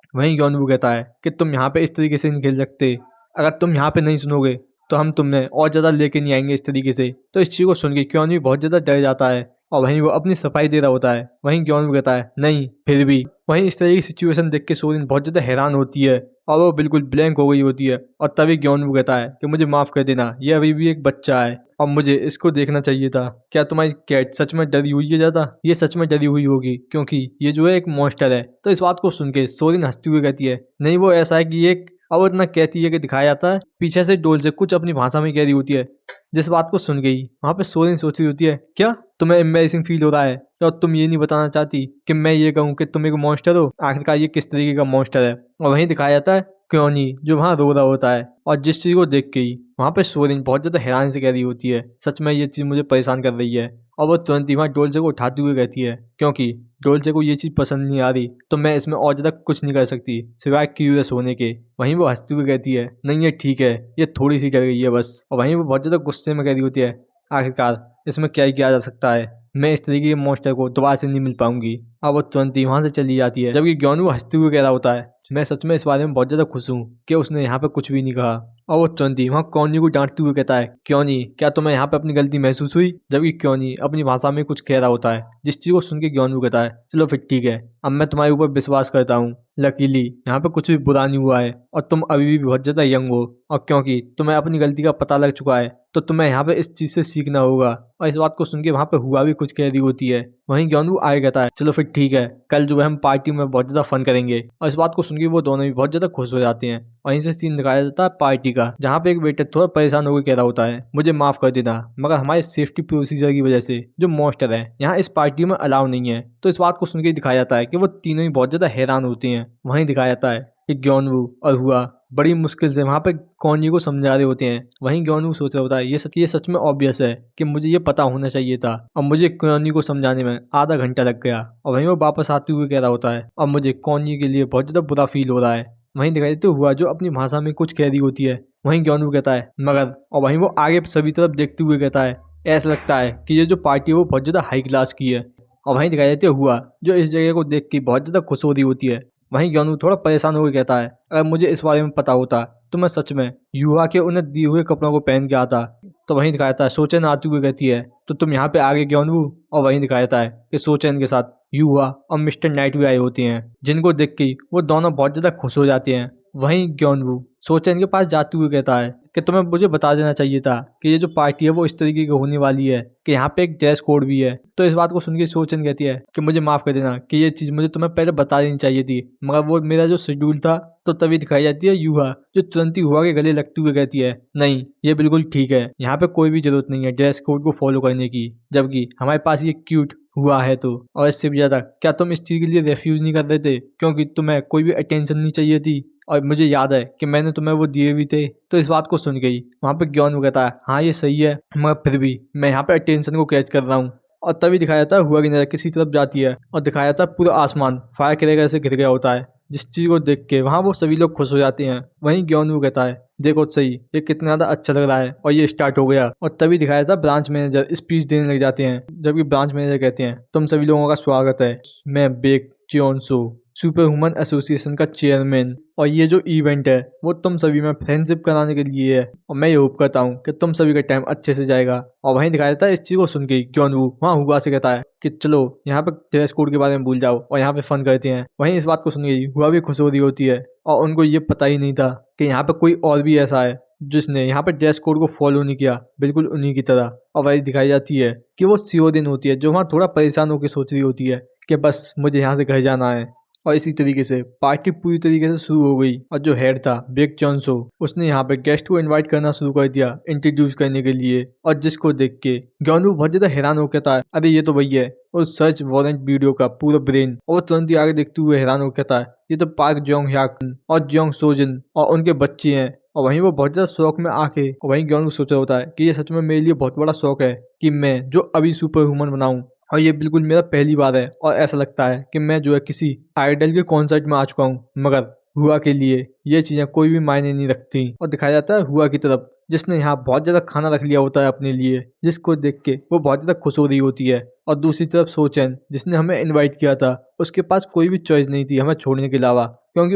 वहीं ग्योनवू कहता है कि तुम यहाँ पे इस तरीके से नहीं खेल सकते, अगर तुम यहाँ पे नहीं सुनोगे तो हम तुम्हें और ज्यादा लेके नहीं आएंगे इस तरीके से। तो इस चीज को सुन के क्योनी बहुत ज्यादा डर जाता है और वहीं वो अपनी सफाई दे रहा होता है। वहीं ग्योनवू कहता है नहीं फिर भी। वहीं इस तरह की सिचुएशन देख के सोरेन बहुत ज्यादा हैरान होती है और वो बिल्कुल ब्लैंक हो गई होती है। और तभी ग्योनवू कहता है कि मुझे माफ कर देना, ये अभी भी एक बच्चा है। और मुझे इसको देखना चाहिए था। क्या तुम्हारी कैट सच में डरी हुई है ज्यादा? ये सच में डरी हुई होगी क्योंकि ये जो है एक मॉन्स्टर है। तो इस बात को सुन के सोरिन हंसती हुई कहती है, नहीं वो ऐसा है कि ये और इतना कहती है कि दिखाया जाता है पीछे से डोल से कुछ अपनी भाषा में कह रही होती है। जिस बात को सुन गई वहां पे सोरिन सोच रही होती है, क्या तुम्हें एम्बैरेसिंग फील हो रहा है और तुम ये नहीं बताना चाहती कि मैं ये कहूँ कि तुम एक मॉन्स्टर हो? आखिरकार ये किस तरीके का मॉन्स्टर है? और वहीं दिखाया जाता है क्योनी जो वहां रो रहा होता है और जिस चीज को देख के ही वहां पे सोरिन बहुत ज्यादा हैरान से कह रही होती है, सच में ये चीज मुझे परेशान कर रही है। और वो तुरंत ही वहां डोलचे को उठाते हुए कहती है, क्योंकि डोलचे को ये चीज पसंद नहीं आ रही तो मैं इसमें और ज्यादा कुछ नहीं कर सकती सिवाय क्यूरियस होने के। वहीं वो हंसते हुए कहती है, नहीं ये ठीक है, ये थोड़ी सी डर गई है बस। और वहीं वो बहुत ज्यादा गुस्से में कह रही होती है, आखिरकार इसमें क्या ही किया जा सकता है, मैं इस तरीके के मॉन्स्टर को दोबारा से नहीं मिल पाऊंगी। और वो तुरंत ही वहां से चली जाती है, जबकि ग्योनवू हंसते हुए कह रहा होता है, मैं सच में इस बारे में बहुत ज्यादा खुश हूँ कि उसने यहाँ पे कुछ भी नहीं कहा। और वो तुरंत ही वहाँ क्योनी को डांटते हुए कहता है, क्योनी क्या तुम्हें यहाँ पे अपनी गलती महसूस हुई? जबकि क्योनी अपनी भाषा में कुछ कह रहा होता है, जिस चीज को सुन के ग्योनवू कहता है, चलो फिर ठीक है, अब मैं तुम्हारे ऊपर विश्वास करता हूँ। लकीली यहाँ पे कुछ भी बुरा नहीं हुआ है और तुम अभी भी बहुत ज्यादा यंग हो, और क्योंकि तुम्हें अपनी गलती का पता लग चुका है तो तुम्हें यहाँ पे इस चीज से सीखना होगा। और इस बात को सुन के वहाँ पे हुआ भी कुछ कह रही होती है। वहीं ग्योनवू आगे कहता है, चलो फिर ठीक है, कल जो है हम पार्टी में बहुत ज्यादा फन करेंगे। और इस बात को सुन के वो दोनों भी बहुत ज्यादा खुश हो जाते हैं। वहीं से सीन दिखाया जाता है पार्टी का, जहाँ पे एक वेटर थोड़ा परेशान होकर कह रहा होता है, मुझे माफ कर देना मगर हमारे सेफ्टी प्रोसीजर की वजह से जो मॉन्स्टर है यहाँ इस पार्टी में अलाउ नहीं है। तो इस बात को सुन के दिखाया जाता है कि वो तीनों ही बहुत ज्यादा हैरान होते हैं। वहीं दिखाया जाता है कि ग्योनवू और हुआ बड़ी मुश्किल से वहां पे क्योनी को समझा रहे होते हैं। वहीं ग्योनवू सोच रहा होता है, ये सच में ऑब्वियस है कि मुझे ये पता होना चाहिए था और मुझे क्योनी को समझाने में आधा घंटा लग गया। और वहीं वो वापस आते हुए कह रहा होता है, अब मुझे क्योनी के लिए बहुत ज्यादा बुरा फील हो रहा है। वहीं दिखाई देते हुआ जो अपनी भाषा में कुछ कह रही होती है। वहीं ग्योनवू कहता है, मगर, और वहीं वो आगे सभी तरफ देखते हुए कहता है, ऐसा लगता है कि ये जो पार्टी है वो बहुत ज्यादा हाई क्लास की है। और वहीं दिखाई देते हुआ जो इस जगह को देख के बहुत ज्यादा खुश हो रही होती है। वहीं ग्योनवू थोड़ा परेशान होकर कहता है, अगर मुझे इस बारे में पता होता तो मैं सच में युवा के उन्हें दिए हुए कपड़ों को पहन के आता। तो वहीं दिखाया जाता है सोचन आती हुई कहती है, तो तुम यहाँ पे आगे ग्योनवू। और वहीं दिखाया जाता है कि सोचन के साथ युवा और मिस्टर नाइट भी आए होते हैं, जिनको देख के वो दोनों बहुत ज्यादा खुश हो जाते हैं। वहीं ग्योनवू सोचन के पास जाते हुए कहता है कि तुम्हें मुझे बता देना चाहिए था कि ये जो पार्टी है वो इस तरीके की होने वाली है कि यहाँ पे एक ड्रेस कोड भी है। तो इस बात को सुन के सोचन कहती है कि मुझे माफ कर देना कि ये चीज मुझे तुम्हें पहले बता देनी चाहिए थी, मगर वो मेरा जो शेड्यूल था। तो तभी दिखाई जाती है युवा जो तुरंत ही हुआ के गले लगते हुए कहती है, नहीं ये बिल्कुल ठीक है, यहाँ पे कोई भी जरूरत नहीं है ड्रेस कोड को फॉलो करने की, जबकि हमारे पास ये क्यूट हुआ है। तो और इससे भी ज्यादा क्या तुम इस चीज के लिए रेफ्यूज नहीं कर रहे थे क्योंकि तुम्हें कोई भी अटेंशन नहीं चाहिए थी? और मुझे याद है कि मैंने तुम्हें वो दिए भी थे। तो इस बात को सुन गई वहां पे ग्योनवू कहता है, हाँ ये सही है, मगर फिर भी मैं यहाँ पे अटेंशन को कैच कर रहा हूँ। और तभी दिखाया जाता है हुआ की नजर किसी तरफ जाती है और दिखाया जाता है पूरा आसमान फायर क्रैकर से घिर गया होता है, जिस चीज को देख के वहां वो सभी लोग खुश हो जाते हैं। वहीं ग्योनवू कहता है, देखो सही ये कितना ज्यादा अच्छा लग रहा है, और ये स्टार्ट हो गया। और तभी दिखाया जाता है ब्रांच मैनेजर स्पीच देने लग जाते हैं, जबकि ब्रांच मैनेजर कहते हैं, तुम सभी लोगों का स्वागत है, मैं बेक चियोनसो सुपर ह्यूमन एसोसिएशन का चेयरमैन, और ये जो इवेंट है वो तुम सभी में फ्रेंडशिप कराने के लिए है, और मैं ये होप करता हूँ कि तुम सभी का टाइम अच्छे से जाएगा। और वहीं दिखाया जाता है इस चीज को सुन के ग्योनवू वहाँ हुआ से कहता है कि चलो यहाँ पे ड्रेस कोड के बारे में भूल जाओ और यहाँ पे फन करते हैं। वहीं इस बात को सुन के हुआ भी खुश हो रही होती है, और उनको ये पता ही नहीं था कि यहाँ पे कोई और भी ऐसा है जिसने यहाँ पे ड्रेस कोड को फॉलो नहीं किया, बिल्कुल उन्हीं की तरह। और वही दिखाई जाती है कि वो सियोदिन होती है जो वहाँ थोड़ा परेशान होकर सोच रही होती है कि बस मुझे यहाँ से घर जाना है। और इसी तरीके से पार्टी पूरी तरीके से शुरू हो गई, और जो हेड था बेक चॉन्सो उसने यहाँ पे गेस्ट को इनवाइट करना शुरू कर दिया इंट्रोड्यूस करने के लिए। और जिसको देख के ग्योनवू बहुत ज्यादा हैरान हो कहता है, अरे ये तो वही है उस सर्च वारंट वीडियो का पूरा ब्रेन। और तुरंत ही आगे देखते हुए हैरान हो कहता है, ये तो पार्क जोंग ह्याक और जोंग सोजिन और उनके बच्चे हैं। और वहीं वो बहुत ज्यादा शौक में आके और वहीं ग्योनवू सोच रहा होता है कि ये सच में मेरे लिए बहुत बड़ा शौक है कि मैं जो अभी सुपर ह्यूमन बनाऊं, और ये बिल्कुल मेरा पहली बार है। और ऐसा लगता है कि मैं जो है किसी आइडल के कॉन्सर्ट में आ चुका हूँ, मगर हुआ के लिए ये चीजें कोई भी मायने नहीं रखती। और दिखाया जाता है हुआ की तरफ जिसने यहाँ बहुत ज्यादा खाना रख लिया होता है अपने लिए, जिसको देख के वो बहुत ज्यादा खुश हो रही होती है। और दूसरी तरफ सोचेन जिसने हमें इनवाइट किया था, उसके पास कोई भी चॉइस नहीं थी हमें छोड़ने के अलावा, क्योंकि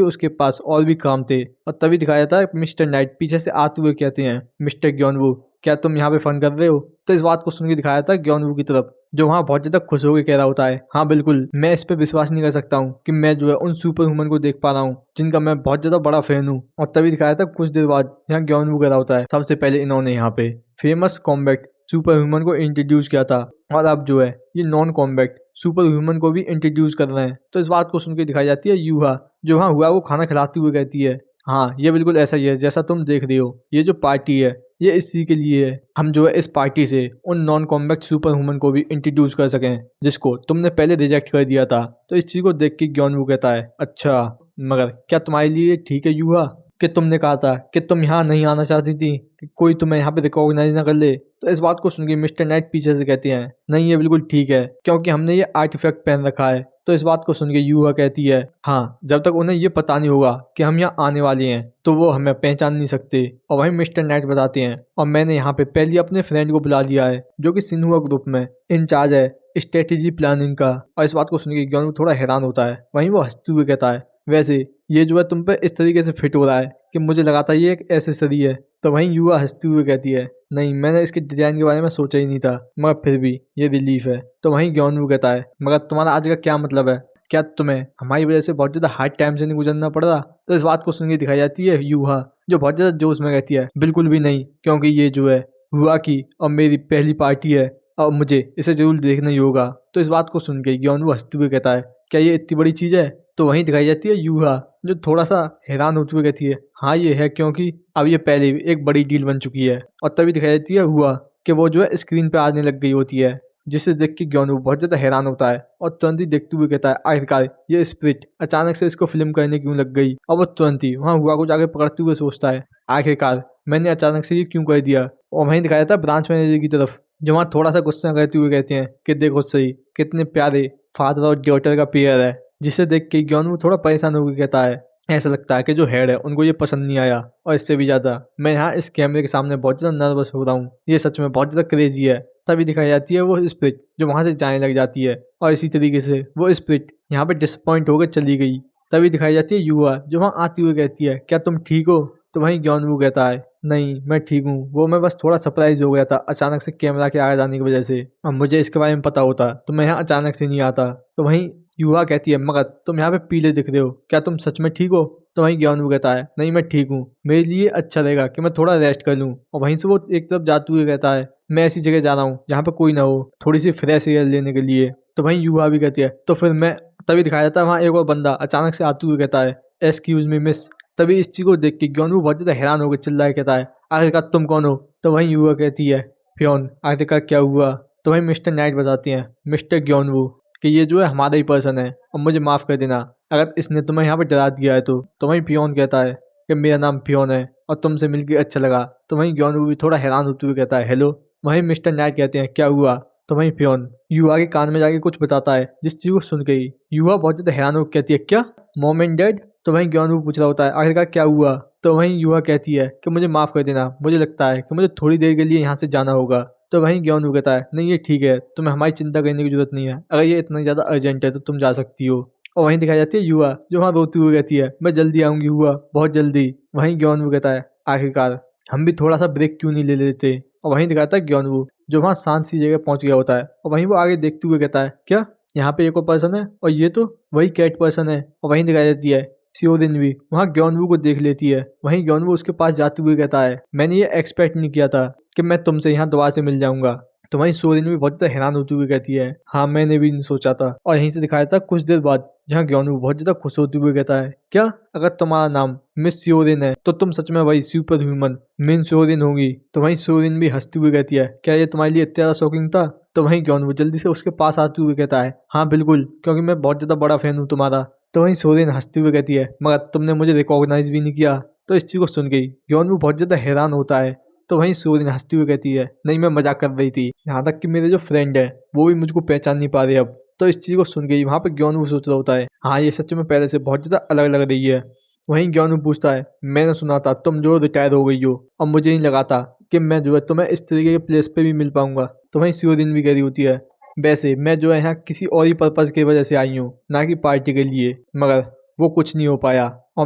उसके पास और भी काम थे। और तभी दिखाया जाता है मिस्टर नाइट पीछे से आते हुए कहते हैं, मिस्टर ग्योनवू क्या तुम यहाँ पे फन कर रहे हो? तो इस बात को सुन के दिखाया था ग्योनवू की तरफ जो वहाँ बहुत ज्यादा खुश होकर कह रहा होता है, हाँ बिल्कुल, मैं इस पे विश्वास नहीं कर सकता हूँ कि मैं जो है उन सुपर ह्यूमन को देख पा रहा हूँ जिनका मैं बहुत ज्यादा बड़ा फैन हूँ। और तभी दिखाया था कुछ देर बाद यहाँ ग्योनवू कह रहा होता है, सबसे पहले इन्होंने यहाँ पे फेमस कॉम्बैट सुपर ह्यूमन को इंट्रोड्यूस किया था और अब जो है ये नॉन कॉम्बैट सुपर ह्यूमन को भी इंट्रोड्यूस कर रहे हैं। तो इस बात को सुन के दिखाई जाती है यूहा, जो वहाँ हुआ को खाना खिलाती हुई कहती है, हाँ ये बिल्कुल ऐसा ही है जैसा तुम देख रही हो, ये जो पार्टी है ये इसी के लिए है। हम जो है इस पार्टी से उन नॉन कॉम्बैट सुपर ह्यूमन को भी इंट्रोड्यूस कर सकें जिसको तुमने पहले रिजेक्ट कर दिया था। तो इस चीज को देख के ग्योनवू कहता है, अच्छा मगर क्या तुम्हारे लिए ठीक है यूहा कि तुमने कहा था कि तुम यहाँ नहीं आना चाहती थी, कि कोई तुम्हें यहाँ पे रिकॉग्नाइज ना कर ले। तो इस बात को सुन के मिस्टर नाइट पीछे से कहते हैं, नहीं ये बिल्कुल ठीक है क्योंकि हमने ये आर्टिफैक्ट पहन रखा है। तो इस बात को सुन के यूहा कहती है, हाँ जब तक उन्हें ये पता नहीं होगा कि हम यहाँ आने वाले हैं तो वो हमें पहचान नहीं सकते। और वहीं मिस्टर नाइट बताते हैं, और मैंने यहाँ पे पहले अपने फ्रेंड को बुला लिया है जो कि सिन्हुआ ग्रुप में इंचार्ज है स्ट्रेटेजी प्लानिंग का। और इस बात को सुन के ग्योनवू थोड़ा हैरान होता है। वहीं वो हंसते हुए कहता है, वैसे ये जो है तुम पे इस तरीके से फिट हो रहा है कि मुझे लगा था ये एक एसेसरी है। तो वहीं युवा हंसते हुए कहती है, नहीं मैंने इसके डिजाइन के बारे में सोचा ही नहीं था, मगर फिर भी ये रिलीफ है। तो वहीं ग्योनवू कहता है, मगर तुम्हारा आज का क्या मतलब है, क्या तुम्हें हमारी वजह से बहुत ज्यादा हार्ड टाइम से नहीं गुजरना पड़ रहा। तो इस बात को सुन के दिखाई जाती है युवा, जो बहुत ज्यादा जोश में कहती है, बिल्कुल भी नहीं, क्योंकि ये जो है हुआ की और मेरी पहली पार्टी है और मुझे इसे जरूर देखना ही होगा। तो इस बात को सुन के ग्योनवू हंसते हुए कहता है, क्या ये इतनी बड़ी चीज है। तो वहीं दिखाई जाती है यूहा, जो थोड़ा सा हैरान होते हुए कहती है, हाँ ये है क्योंकि अब ये पहले भी एक बड़ी डील बन चुकी है। और तभी दिखाई जाती है हुआ कि वो जो है स्क्रीन पे आने लग गई होती है, जिसे देख के ग्योनवू बहुत ज्यादा हैरान होता है और तुरंत ही देखते हुए कहता है, आखिरकार ये स्प्रिट अचानक से इसको फिल्म करने क्यों लग गई। और वो तुरंत ही वहाँ हुआ को जाके पकड़ते हुए सोचता है, आखिरकार मैंने अचानक से ये क्यों कर दिया। और वहीं दिखाया जाता है ब्रांच मैनेजर की तरफ, जो वहाँ थोड़ा सा गुस्सा करते हुए कहते हैं कि देखो सही कितने प्यारे फादर और डॉटर का पेयर है। जिसे देख के ग्योनवू थोड़ा परेशान होकर कहता है, ऐसा लगता है कि जो हेड है उनको ये पसंद नहीं आया, और इससे भी ज्यादा मैं यहाँ इस कैमरे के सामने बहुत ज्यादा नर्वस हो रहा हूँ, ये सच में बहुत ज्यादा क्रेजी है। तभी दिखाई जाती है वो स्प्रिट जो वहां से जाने लग जाती है, और इसी तरीके से वो स्प्रिट यहाँ पे डिसअपॉइंट होकर चली गई। तभी दिखाई जाती है युवा, जो वहाँ आती हुई कहती है, क्या तुम ठीक हो। तो वहीं ग्योनवू कहता है, नहीं मैं ठीक हूँ, वो मैं बस थोड़ा सरप्राइज हो गया था अचानक से कैमरा के आ जाने की वजह से, अब मुझे इसके बारे में पता होता तो मैं यहाँ अचानक से नहीं आता। तो वहीं युवा कहती है, मगर तुम यहाँ पे पीले दिख रहे हो, क्या तुम सच में ठीक हो। तो वहीं ग्योनवू कहता है, नहीं मैं ठीक हूँ, मेरे लिए अच्छा रहेगा कि मैं थोड़ा रेस्ट कर लूँ। और वहीं से वो एक तरफ जाते हुए कहता है, मैं ऐसी जगह जा रहा हूँ जहाँ पे कोई ना हो, थोड़ी सी फ्रेश एयर लेने के लिए। तो वहीं युवा भी कहती है, तो फिर मैं। तभी दिखाया जाता है वहाँ एक और बंदा अचानक से आते हुए कहता है, एक्सक्यूज मी मिस। तभी इस चीज को देख के ग्योनवू बहुत ज्यादा हैरान होकर चिल्लाए कहता है, आखिरकार तुम कौन हो। तो वहीं युवा कहती है, फ्योन आखिरकार क्या हुआ। तो वहीं मिस्टर नाइट बताती हैं, मिस्टर ग्योनवू कि ये जो है हमारा ही पर्सन है और मुझे माफ कर देना अगर इसने तुम्हें यहाँ पर डरा दिया है। तो वहीं पियोन कहता है कि मेरा नाम पियोन है और तुमसे मिलकर अच्छा लगा। तो वहीं ग्योनवू भी थोड़ा हैरान होते हुए कहता है, हेलो। वहीं मिस्टर नाइट कहते हैं, क्या हुआ। तो वहीं पियोन युवा के कान में जाके कुछ बताता है, जिस चीज को सुन के ही युवा बहुत ज्यादा हैरान होकर कहती है, क्या मॉम एंड डैड। तो वहीं ग्योनवू पूछ रहा होता है, आखिरकार क्या हुआ। तो वहीं युवा कहती है कि मुझे माफ कर देना, मुझे लगता है कि मुझे थोड़ी देर के लिए यहाँ से जाना होगा। तो वहीं ग्योनवू कहता है, नहीं ये ठीक है, तुम्हें हमारी चिंता करने की जरूरत नहीं है, अगर ये इतना ज्यादा अर्जेंट है तो तुम जा सकती हो। और वहीं दिखाई जाती है युवा, जो वहाँ रोती हुई कहती है, मैं जल्दी आऊंगी हुआ, बहुत जल्दी। वहीं ग्योनवू कहता है, आखिरकार हम भी थोड़ा सा ब्रेक क्यों नहीं ले लेते। और वहीं दिखाता है ग्योनवू, जो वहाँ शांत सी जगह पहुंच गया होता है, और वहीं वो आगे देखते हुए कहता है, क्या यहाँ पे एक और पर्सन है, और ये तो वही कैट पर्सन है। और वहीं दिखाई देती है सियोदिन भी वहाँ ग्योनवू को देख लेती है। वहीं ग्योनवू उसके पास जाते हुए कहता है, मैंने ये एक्सपेक्ट नहीं किया था कि मैं तुमसे यहाँ दोबारा से मिल जाऊंगा। तो वहीं सोरिन भी बहुत ज्यादा हैरान होती हुई कहती है, हाँ मैंने भी नहीं सोचा था। और यहीं से दिखाया था कुछ देर बाद, जहाँ ग्योनवू बहुत ज्यादा खुश होते हुए कहता है, क्या अगर तुम्हारा नाम मिस सोरिन है तो तुम सच में वही सुपर ह्यूमन मिन सोरिन होगी। तो वहीं सोरिन भी हंसती हुई कहती है, क्या ये तुम्हारे लिए इतना शॉकिंग था। तो वहीं ग्योनवू जल्दी से उसके पास आते हुए कहता है, हाँ बिल्कुल, क्योंकि मैं बहुत ज्यादा बड़ा फैन हूँ तुम्हारा। तो वहीं सोरिन हंसती हुई कहती है, मगर तुमने मुझे रिकॉग्नाइज भी नहीं किया। तो इस चीज को सुन गई ग्योनवू बहुत ज्यादा हैरान होता है। तो वहीं सोरिन हंसती हुई कहती है, नहीं मैं मजाक कर रही थी, यहाँ तक कि मेरे जो फ्रेंड है वो भी मुझको पहचान नहीं पा रहे अब। तो इस चीज को सुन गई वहाँ पे ग्योनवू सोच रहा होता है, हाँ ये सच में पहले से बहुत ज्यादा अलग लग रही है। वहीं ग्योनवू पूछता है, मैंने सुना था तुम जो रिटायर हो गई हो, और मुझे नहीं लगा था कि मैं जो है तुम्हें इस तरीके के प्लेस पे भी मिल पाऊंगा। तो वहीं सोरिन भी कह रही होती है, वैसे मैं जो है यहाँ किसी और ही पर्पज की वजह से आई हूँ, ना कि पार्टी के लिए, मगर वो कुछ नहीं हो पाया, और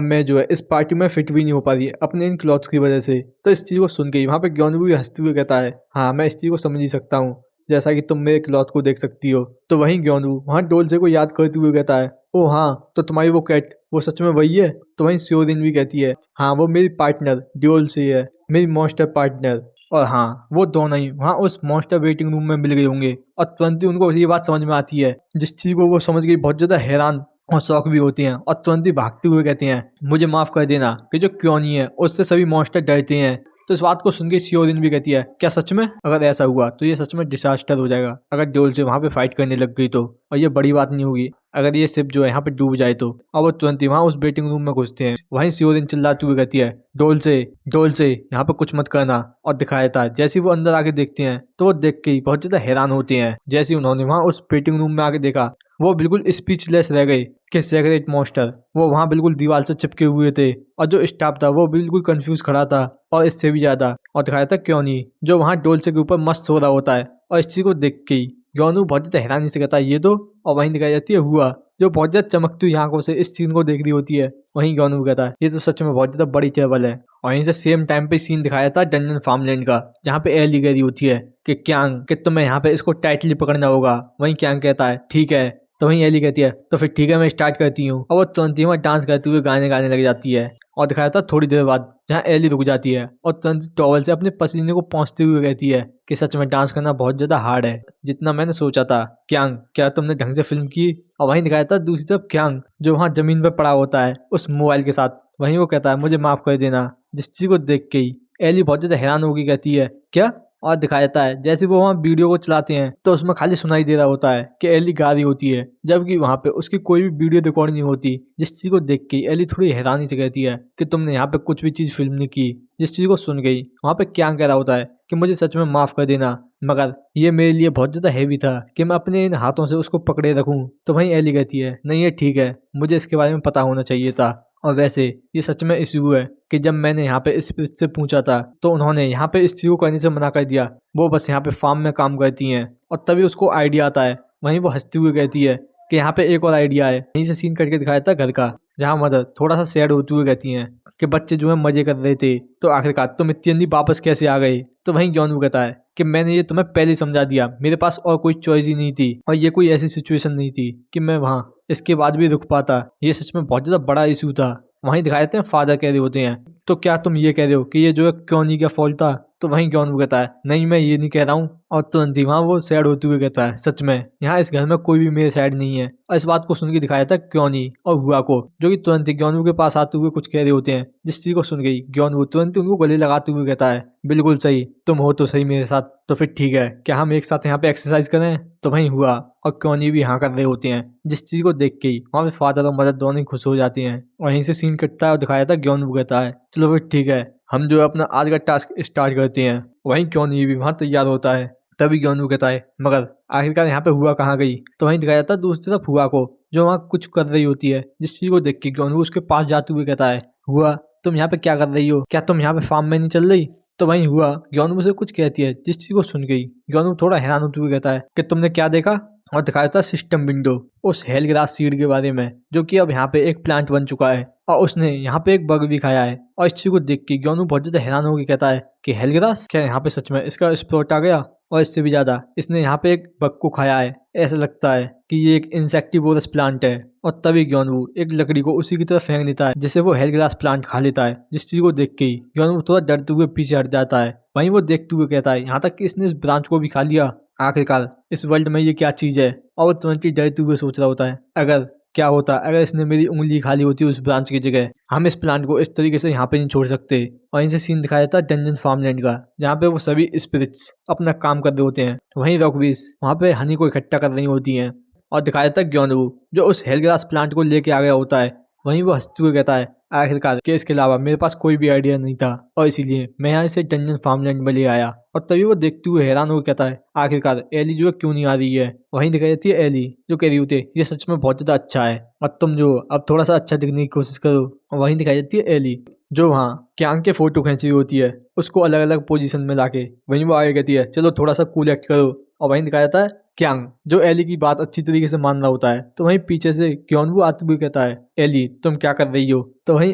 मैं जो है इस पार्टी में फिट भी नहीं हो पा रही अपने इन क्लॉथ्स की वजह से। तो इस चीज को सुन के वहाँ पे ग्योनवू भी हंसते हुए कहता है, हाँ मैं इस चीज को समझ ही सकता हूँ, जैसा कि तुम मेरे क्लॉथ को देख सकती हो। तो वहीं ग्योनवू वहाँ डोलसे को याद करते हुए कहता है, ओ हाँ तो तुम्हारी वो कैट वो सच में वही है। तो वहीं सोरिन भी कहती है, हाँ वो मेरी पार्टनर डोलसे है, मेरी मॉन्स्टर पार्टनर। और हाँ, वो दोनों ही वहाँ उस मॉन्स्टर वेटिंग रूम में मिल गए होंगे और तुरंत ही उनको ये बात समझ में आती है, जिस चीज को वो समझ गई बहुत ज्यादा हैरान और शौक भी होती हैं और तुरंत ही भागते हुए कहते हैं मुझे माफ कर देना कि जो क्यों नहीं है उससे सभी मॉन्स्टर डरते हैं। तो इस बात को सुन के शियोरिन भी कहती है क्या सच में? अगर ऐसा हुआ तो ये सच में डिसास्टर हो जाएगा अगर डोल से वहां पे फाइट करने लग गई तो, और ये बड़ी बात नहीं होगी अगर ये शिप जो है यहाँ पे डूब जाए तो। और वो तुरंत ही वहाँ उस वेटिंग रूम में घुसते हैं। वहीं शियोरिन चिल्लाती हुई कहती है डोल से यहाँ पे कुछ मत करना। और दिखाया था जैसे ही वो अंदर आके देखते हैं तो वो देख के ही बहुत ज्यादा हैरान होते हैं। जैसे ही उन्होंने वहाँ उस वेटिंग रूम में आके देखा वो बिल्कुल स्पीचलेस रह गए कि सेक्रेट मॉन्स्टर वो वहाँ बिल्कुल दीवार से चिपके हुए थे और जो स्टाफ था वो बिल्कुल कंफ्यूज खड़ा था और इससे भी ज्यादा। और दिखाया था क्यों नहीं जो वहाँ डोलचे के ऊपर मस्त सो रहा होता है और इस चीज को देख के ही योनू बहुत ज्यादा हैरानी से कहता है ये तो। और वहीं दिखाई जाती है हुआ जो बहुत ज्यादा चमकती हुई आंखों से इस सीन को देख रही होती है। वहीं योनू कहता है ये तो सच में बहुत ज्यादा बड़ी ट्रबल है। और यहीं से सेम टाइम पे सीन दिखाया था डंजन फार्मलैंड का जहाँ पे एली गई होती है कि क्यांग कि तुम्हें यहाँ पे इसको टाइटली पकड़ना होगा। वहीं क्यांग कहता है ठीक है। तो वहीं एली कहती है तो फिर ठीक है मैं स्टार्ट करती हूँ। और वो तुरंत ही वहाँ डांस करते हुए गाने गाने लग जाती है। और दिखाया था थोड़ी देर बाद जहाँ एली रुक जाती है और तुरंत टॉवल से अपने पसीने को पोंछते हुए कहती है कि सच में डांस करना बहुत ज्यादा हार्ड है जितना मैंने सोचा था। क्यांग क्या तुमने ढंग से फिल्म की? और वहीं दिखाया था दूसरी तरफ क्यांग जो वहाँ जमीन पर पड़ा होता है उस मोबाइल के साथ। वहीं वो कहता है मुझे माफ कर देना, जिस चीज को देख के ही एली बहुत ज्यादा हैरान होगी कहती है क्या? और दिखाया जाता है जैसे वो वहाँ वीडियो को चलाते हैं तो उसमें खाली सुनाई दे रहा होता है कि एली गा रही होती है जबकि वहाँ पे उसकी कोई भी वीडियो रिकॉर्ड नहीं होती। जिस चीज को देख के एली थोड़ी हैरानी से कहती है कि तुमने यहाँ पे कुछ भी चीज फिल्म नहीं की। जिस चीज को सुन गई वहाँ पे क्या कह रहा होता है कि मुझे सच में माफ कर देना मगर ये मेरे लिए बहुत ज्यादा हैवी था कि मैं अपने इन हाथों से उसको पकड़े रखूं। तो वहीं एली कहती है नहीं ये ठीक है, मुझे इसके बारे में पता होना चाहिए था। और वैसे ये सच में इश्यू है कि जब मैंने यहाँ पे स्पिरिट से पूछा था तो उन्होंने यहाँ पे इस चीज को करने से मना कर दिया। वो बस यहाँ पे फार्म में काम करती हैं और तभी उसको आइडिया आता है। वहीं वो हंसती हुई कहती है कि यहाँ पे एक और आइडिया है। यहीं से सीन करके दिखाया था घर का जहाँ मदर थोड़ा सा सैड होती हुई कहती हैं कि बच्चे जो है मजे कर रहे थे तो आखिरकार तुम इतनी जल्दी वापस कैसे आ गए। तो वहीं जॉन कहता है कि मैंने ये तुम्हें पहले ही समझा दिया, मेरे पास और कोई चॉइस ही नहीं थी और ये कोई ऐसी सिचुएशन नहीं थी कि मैं वहाँ इसके बाद भी रुक पाता। ये सच में बहुत ज्यादा बड़ा इशू था। वहीं दिखाए देते हैं फादर कह रहे होते हैं तो क्या तुम ये कह रहे हो कि ये जो है क्योनी का फॉल्ट था? तो वहीं क्यों कहता है नहीं मैं ये नहीं कह रहा हूँ। और तुरंत ही वहाँ वो सैड होते हुए कहता है सच में यहाँ इस घर में कोई भी मेरे साइड नहीं है। और इस बात को सुन के दिखाया था क्योनी और हुआ को जो कि तुरंत ही ग्योनवू के पास आते हुए कुछ कह रहे होते हैं। जिस चीज को सुन गई ग्योनवू तुरंत ही उनको गले लगाते हुए कहता है बिल्कुल सही, तुम हो तो सही मेरे साथ, तो फिर ठीक है क्या हम एक साथ यहाँ पे एक्सरसाइज करें? तो वहीं हुआ और क्योनी भी हाँ कर रहे होते हैं। जिस चीज को देख के ही वहाँ पे फादर और मदर दोनों ही खुश हो जाते हैं। वहीं से सीन कटता है और दिखाया था ग्योनवू कहता है चलो फिर ठीक है हम जो है अपना आज का टास्क स्टार्ट करते हैं। वहीं क्योनी भी वहाँ तैयार होता है। तभी ग्योनवू कहता है मगर आखिरकार यहाँ पे हुआ कहाँ गई? तो वहीं दिखाया जाता है दूसरी तरफ हुआ को जो वहाँ कुछ कर रही होती है। जिस चीज को देख के ग्योनवू उसके पास जाते हुए कहता है हुआ तुम यहाँ पे क्या कर रही हो? क्या तुम यहाँ पे फार्म में नहीं चल रही? तो वहीं हुआ ग्योनवू से कुछ कहती है। जिस चीज को सुन गई ग्योनवू थोड़ा हैरान होते हुए कहता है कि तुमने क्या देखा? और दिखाया था सिस्टम विंडो उस हेलग्रास सीड के बारे में जो कि अब यहाँ पे एक प्लांट बन चुका है और उसने यहाँ पे एक बग भी खाया है। और इस चीज को देख के ग्योनवू बहुत ज्यादा हैरान होकर कहता है कि हेलग्रास क्या यहाँ पे सच में इसका स्प्रोट आ गया? और इससे भी ज्यादा इसने यहाँ पे एक बग को खाया है। ऐसा लगता है कि ये एक इंसेक्टिवोरस प्लांट है। और तभी ग्योनवू एक लकड़ी को उसी की तरफ फेंक देता है जिसे वो हेलग्रास प्लांट खा लेता है। जिस चीज को देख के ही ग्योनवू थोड़ा डरते हुए पीछे हट जाता है। वहीं वो देखते हुए कहता है यहाँ तक कि इसने इस ब्रांच को भी खा लिया, आखिरकार इस वर्ल्ड में ये क्या चीज है? और वो तुरंत ही डरते हुए सोच रहा होता है अगर क्या होता अगर इसने मेरी उंगली खा ली होती उस ब्रांच की जगह। हम इस प्लांट को इस तरीके से यहाँ पे नहीं छोड़ सकते। और इनसे सीन दिखाया था डंजन फार्मलैंड का जहाँ पे वो सभी स्पिरिट्स अपना काम कर रहे होते हैं। वहीं रॉकविस वहाँ पे हनी को इकट्ठा कर रही होती हैं। और दिखाया था ग्योनवू जो उस हेलग्रास प्लांट को लेके आ गया होता है। वहीं वो हंसते हुए कहता है आखिरकार कि इसके अलावा मेरे पास कोई भी आइडिया नहीं था और इसीलिए मैं यहाँ इसे डंजन फार्मलैंड में ले आया। और तभी वो देखते हुए हैरान होकर कहता है आखिरकार एली जो है क्यों नहीं आ रही है? वहीं दिखाई जाती है एली जो कह रही होती है ये सच में बहुत ज्यादा अच्छा है और तुम जो अब थोड़ा सा अच्छा दिखने की कोशिश करो। और वहीं दिखाई जाती है एली जो वहाँ क्यांग के फोटो खींच रही होती है उसको अलग अलग पोजीशन में लाके। वहीं वो आगे कहती है चलो थोड़ा सा कूल एक्ट करो। और वहीं दिखाया जाता है क्यांग जो एली की बात अच्छी तरीके से मान रहा होता है। तो वहीं पीछे से क्योनवू आते हुए कहता है एली तुम क्या कर रही हो? तो वहीं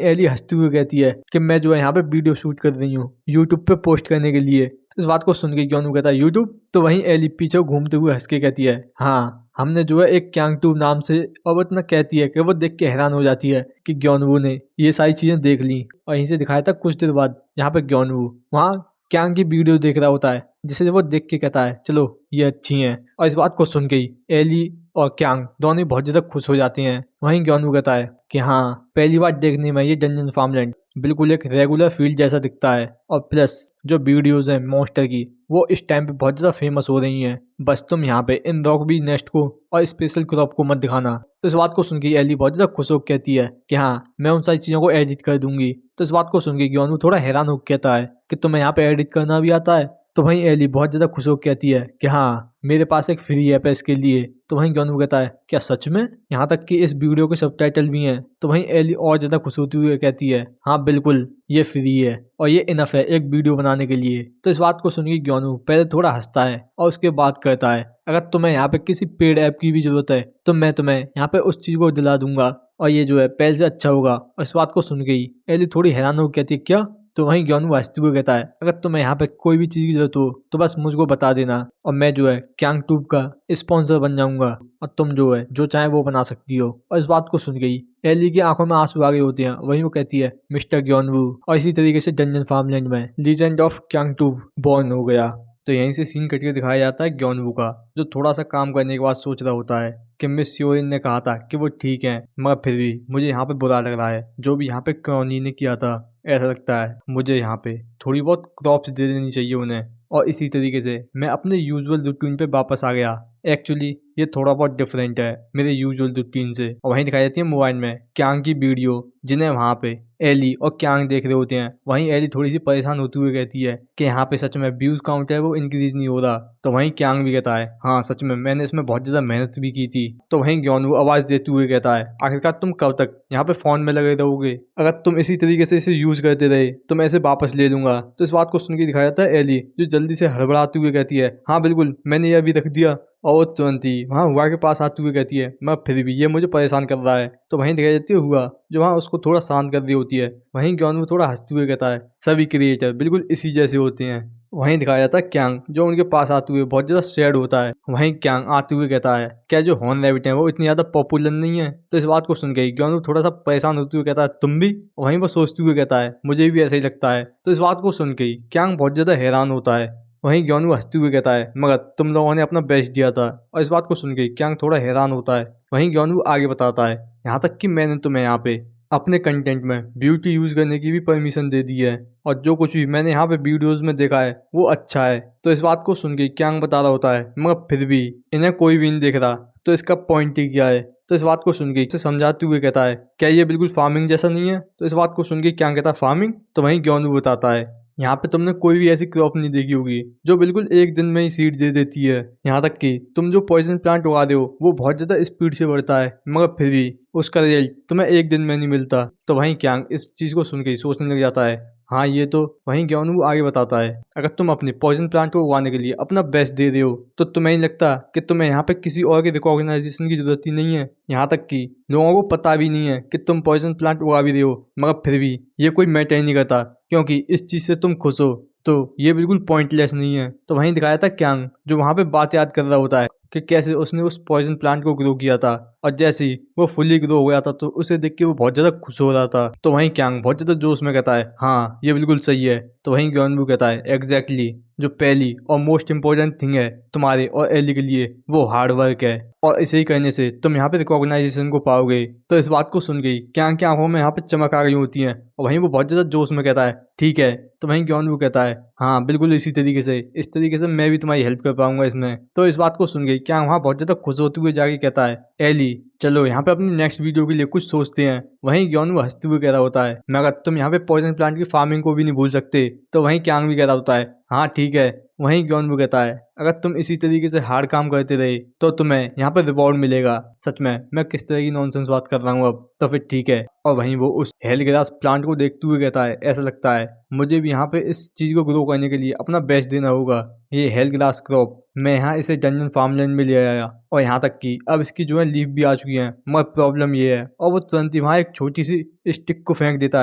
एली हंसती हुई कहती है कि मैं जो है यहाँ पे वीडियो शूट कर रही हूँ यूट्यूब पे पोस्ट करने के लिए। तो इस बात को सुन के क्योनवू कहता है यूट्यूब? तो वहीं एली पीछे घूमते हुए हंस के कहती है हाँ हमने जो है एक क्यांग ट्यूब नाम से। और वो इतना कहती है कि वो देख के हैरान हो जाती है कि ग्योनवू ने ये सारी चीजें देख ली। और यहीं से दिखाया था कुछ देर बाद जहाँ पे ग्योनवू वहाँ क्यांग की वीडियो देख रहा होता है, जिसे वो देख के कहता है चलो ये अच्छी हैं। और इस बात को सुन के ही एली और क्यांग दोनों ही बहुत ज्यादा खुश हो जाते हैं। वहीं ग्योनवू कहता है कि हाँ, पहली बार देखने में ये डंजन फार्मलैंड बिल्कुल एक रेगुलर फील्ड जैसा दिखता है, और प्लस जो वीडियोज हैं मॉन्स्टर की वो इस टाइम पे बहुत ज्यादा फेमस हो रही हैं। बस तुम यहाँ पे इन रॉकबी नेस्ट को और स्पेशल क्रॉप को मत दिखाना। तो इस बात को सुन के एली बहुत ज्यादा खुश होकर कहती है कि हाँ, मैं उन सारी चीजों को एडिट कर दूंगी। तो इस बात को सुन के ग्योनवू थोड़ा हैरान होकर कहता है कि तुम्हें यहाँ पे एडिट करना भी आता है। तो वहीं एली बहुत ज्यादा खुश होकर कहती है कि हाँ, मेरे पास एक फ्री ऐप है इसके लिए। तो वहीं ग्योनवू कहता है क्या सच में? यहाँ तक कि इस वीडियो के सबटाइटल भी हैं। तो वहीं एली और ज्यादा खुश होती हुई कहती है हाँ बिल्कुल, ये फ्री है और ये इनफ है एक वीडियो बनाने के लिए। तो इस बात को सुनकर ग्योनवू पहले थोड़ा हंसता है और उसके बाद कहता है अगर तुम्हें यहाँ पे किसी पेड ऐप की भी जरूरत है तो मैं तुम्हें यहाँ पे उस चीज को दिला दूंगा, और ये जो है पहले से अच्छा होगा। और इस बात को सुन के ही एली थोड़ी हैरान होकर कहती है क्या? तो वहीं ग्योनवू हंसते हुए कहता है अगर तुम्हें यहाँ पे कोई भी चीज की जरूरत हो तो बस मुझको बता देना, और मैं जो है क्यांग ट्यूब का स्पॉन्सर बन जाऊंगा और तुम जो है जो चाहे वो बना सकती हो। और इस बात को सुन गई एली की आंखों में आंसू आ गए होते हैं। वहीं वो कहती है मिस्टर ग्योनवू। और इसी तरीके से डंजन फार्मलैंड में legend of Kiang tube born हो गया। तो यहीं से सीन कट के दिखाया जाता है ग्योनवू का, जो थोड़ा सा काम करने के बाद सोच रहा होता है कि मिस योरिन ने कहा था कि वो ठीक है, मगर फिर भी मुझे यहाँ पे बुरा लग रहा है जो भी यहाँ पे क्रॉनी ने किया था। ऐसा लगता है मुझे यहाँ पे थोड़ी बहुत क्रॉप्स दे देनी चाहिए उन्हें, और इसी तरीके से मैं अपने यूजुअल रूटीन पे वापस आ गया। एक्चुअली ये थोड़ा बहुत डिफरेंट है मेरे यूजुअल रूटीन से। और वहीं दिखाई जाती है मोबाइल में क्यांग की वीडियो, जिन्हें वहाँ पे एली और क्यांग देख रहे होते हैं। वहीं एली थोड़ी सी परेशान होते हुए कहती है कि यहाँ पे सच में व्यूज काउंट है वो इंक्रीज नहीं हो रहा। तो वहीं क्यांग भी कहता है हाँ सच में मैंने इसमें बहुत ज्यादा मेहनत भी की थी। तो वहीं ग्योनवू आवाज देते हुए कहता है आखिरकार तुम कब तक यहाँ पे फोन में लगे रहोगे? अगर तुम इसी तरीके से इसे यूज करते रहे तो मैं इसे वापस ले लूंगा। तो इस बात को सुन के दिखाया जाता है एली, जो जल्दी से हड़बड़ाते हुए कहती है हाँ बिल्कुल, मैंने ये अभी रख दिया। और वो तुरंत ही वहाँ हुआ के पास आते हुए कहती है मैं फिर भी ये मुझे परेशान कर रहा है। तो वहीं दिखाई जाती है हुआ, जो वहाँ उसको थोड़ा शांत कर रही होती है। वहीं ग्योनवू थोड़ा हंसते हुए कहता है सभी क्रिएटर बिल्कुल इसी जैसे होते हैं। वहीं दिखाया जाता है क्यांग, जो उनके पास आते हुए बहुत ज्यादा सैड होता है। वहीं क्यांग आते हुए कहता है क्या जो हॉर्न रैबिट है वो इतनी ज्यादा पॉपुलर नहीं है? तो इस बात को सुन के ग्योनवू थोड़ा सा परेशान होते हुए कहता है तुम भी? वहीं वो सोचते हुए कहता है मुझे भी ऐसा ही लगता है। तो इस बात को सुन के क्यांग बहुत ज्यादा हैरान होता है। वहीं ग्योनवू हंसते हुए कहता है मगर तुम लोगों ने अपना बेस्ट दिया था। और इस बात को सुन के क्यांग थोड़ा हैरान होता है। वहीं ग्योनवू आगे बताता है यहाँ तक कि मैंने तुम्हें यहाँ पे अपने कंटेंट में ब्यूटी यूज करने की भी परमिशन दे दी है, और जो कुछ भी मैंने यहाँ पे वीडियोस में देखा है वो अच्छा है। तो इस बात को सुन के क्यांग बता रहा होता है मगर फिर भी इन्हें कोई भी नहीं देख रहा, तो इसका पॉइंट ही क्या है? तो इस बात को सुन के इसे समझाते हुए कहता है क्या ये बिल्कुल फार्मिंग जैसा नहीं है? तो इस बात को सुन के क्यांग कहता है फार्मिंग? तो वहीं ग्योनवू बताता है यहाँ पे तुमने कोई भी ऐसी क्रॉप नहीं देखी होगी जो बिल्कुल एक दिन में ही सीड दे देती है। यहाँ तक कि तुम जो पॉइजन प्लांट उगा रहे हो वो बहुत ज्यादा स्पीड से बढ़ता है, मगर फिर भी उसका रिजल्ट तुम्हें एक दिन में नहीं मिलता। तो वहीं क्यांग इस चीज को सुन के सोचने लग जाता है हाँ ये तो। वहीं ग्योनवू आगे बताता है अगर तुम अपने पॉइजन प्लांट को उगाने के लिए अपना बेस्ट दे रहे हो तो तुम्हें नहीं लगता कि तुम्हें यहाँ पे किसी और के रिकॉग्नाइजेशन की जरूरत ही नहीं है? यहाँ तक कि लोगों को पता भी नहीं है कि तुम पॉइजन प्लांट उगा भी रहे हो, मगर फिर भी ये कोई मैटर ही नहीं करता क्योंकि इस चीज से तुम खुश हो, तो ये बिल्कुल पॉइंटलेस नहीं है। तो वहीं दिखाया था क्यांग, जो वहां पे बात याद कर रहा होता है कि कैसे उसने उस पॉइजन प्लांट को ग्रो किया था, और जैसे ही वो फुली ग्रो हो गया था तो उसे देख के वो बहुत ज्यादा खुश हो रहा था। तो वहीं क्यांग बहुत ज्यादा जोश में कहता है हाँ ये बिल्कुल सही है। तो वहीं ग्योनवू कहता है एग्जैक्टली, जो पहली और मोस्ट इम्पोर्टेंट थिंग है तुम्हारे और एली के लिए वो हार्ड वर्क है, और इसे ही करने से तुम यहाँ पे रिकॉग्नाइजेशन को पाओगे। तो इस बात को सुन गई क्यांग की आंखों में यहाँ पे चमक आ गई होती है, और वहीं वो बहुत ज्यादा जोश में कहता है ठीक है। तो वहीं ग्योनवू कहता है हाँ बिल्कुल इसी तरीके से, इस तरीके से मैं भी तुम्हारी हेल्प कर पाऊंगा इसमें। तो इस बात को सुन गई क्यांग वहाँ बहुत ज्यादा खुश होते हुए जाके कहता है एली चलो यहाँ पे अपनी नेक्स्ट वीडियो के लिए कुछ सोचते हैं। वहीं ग्योनवू हंसते हुए कह रहा होता है मगर तुम यहाँ पे पॉइजन प्लांट की फार्मिंग को भी नहीं भूल सकते। तो वहीं क्यांग भी कह रहा होता है हाँ ठीक है। वहीं ग्योनवू कहता है अगर तुम इसी तरीके से हार्ड काम करते रहे तो तुम्हें यहाँ पे रिवॉर्ड मिलेगा। सच में मैं किस तरह की नॉनसेंस बात कर रहा हूँ अब, तो फिर ठीक है। और वहीं वो उस हेल ग्रास प्लांट को देखते हुए कहता है ऐसा लगता है मुझे भी यहाँ पे इस चीज को ग्रो करने के लिए अपना बेस्ट देना होगा। ये हेल ग्रास क्रॉप मैं यहाँ इसे डंजन फार्मलैंड में ले आया, और यहाँ तक कि अब इसकी जो है लीफ भी आ चुकी हैं, मगर प्रॉब्लम ये है। और वो तुरंत ही वहाँ एक छोटी सी स्टिक को फेंक देता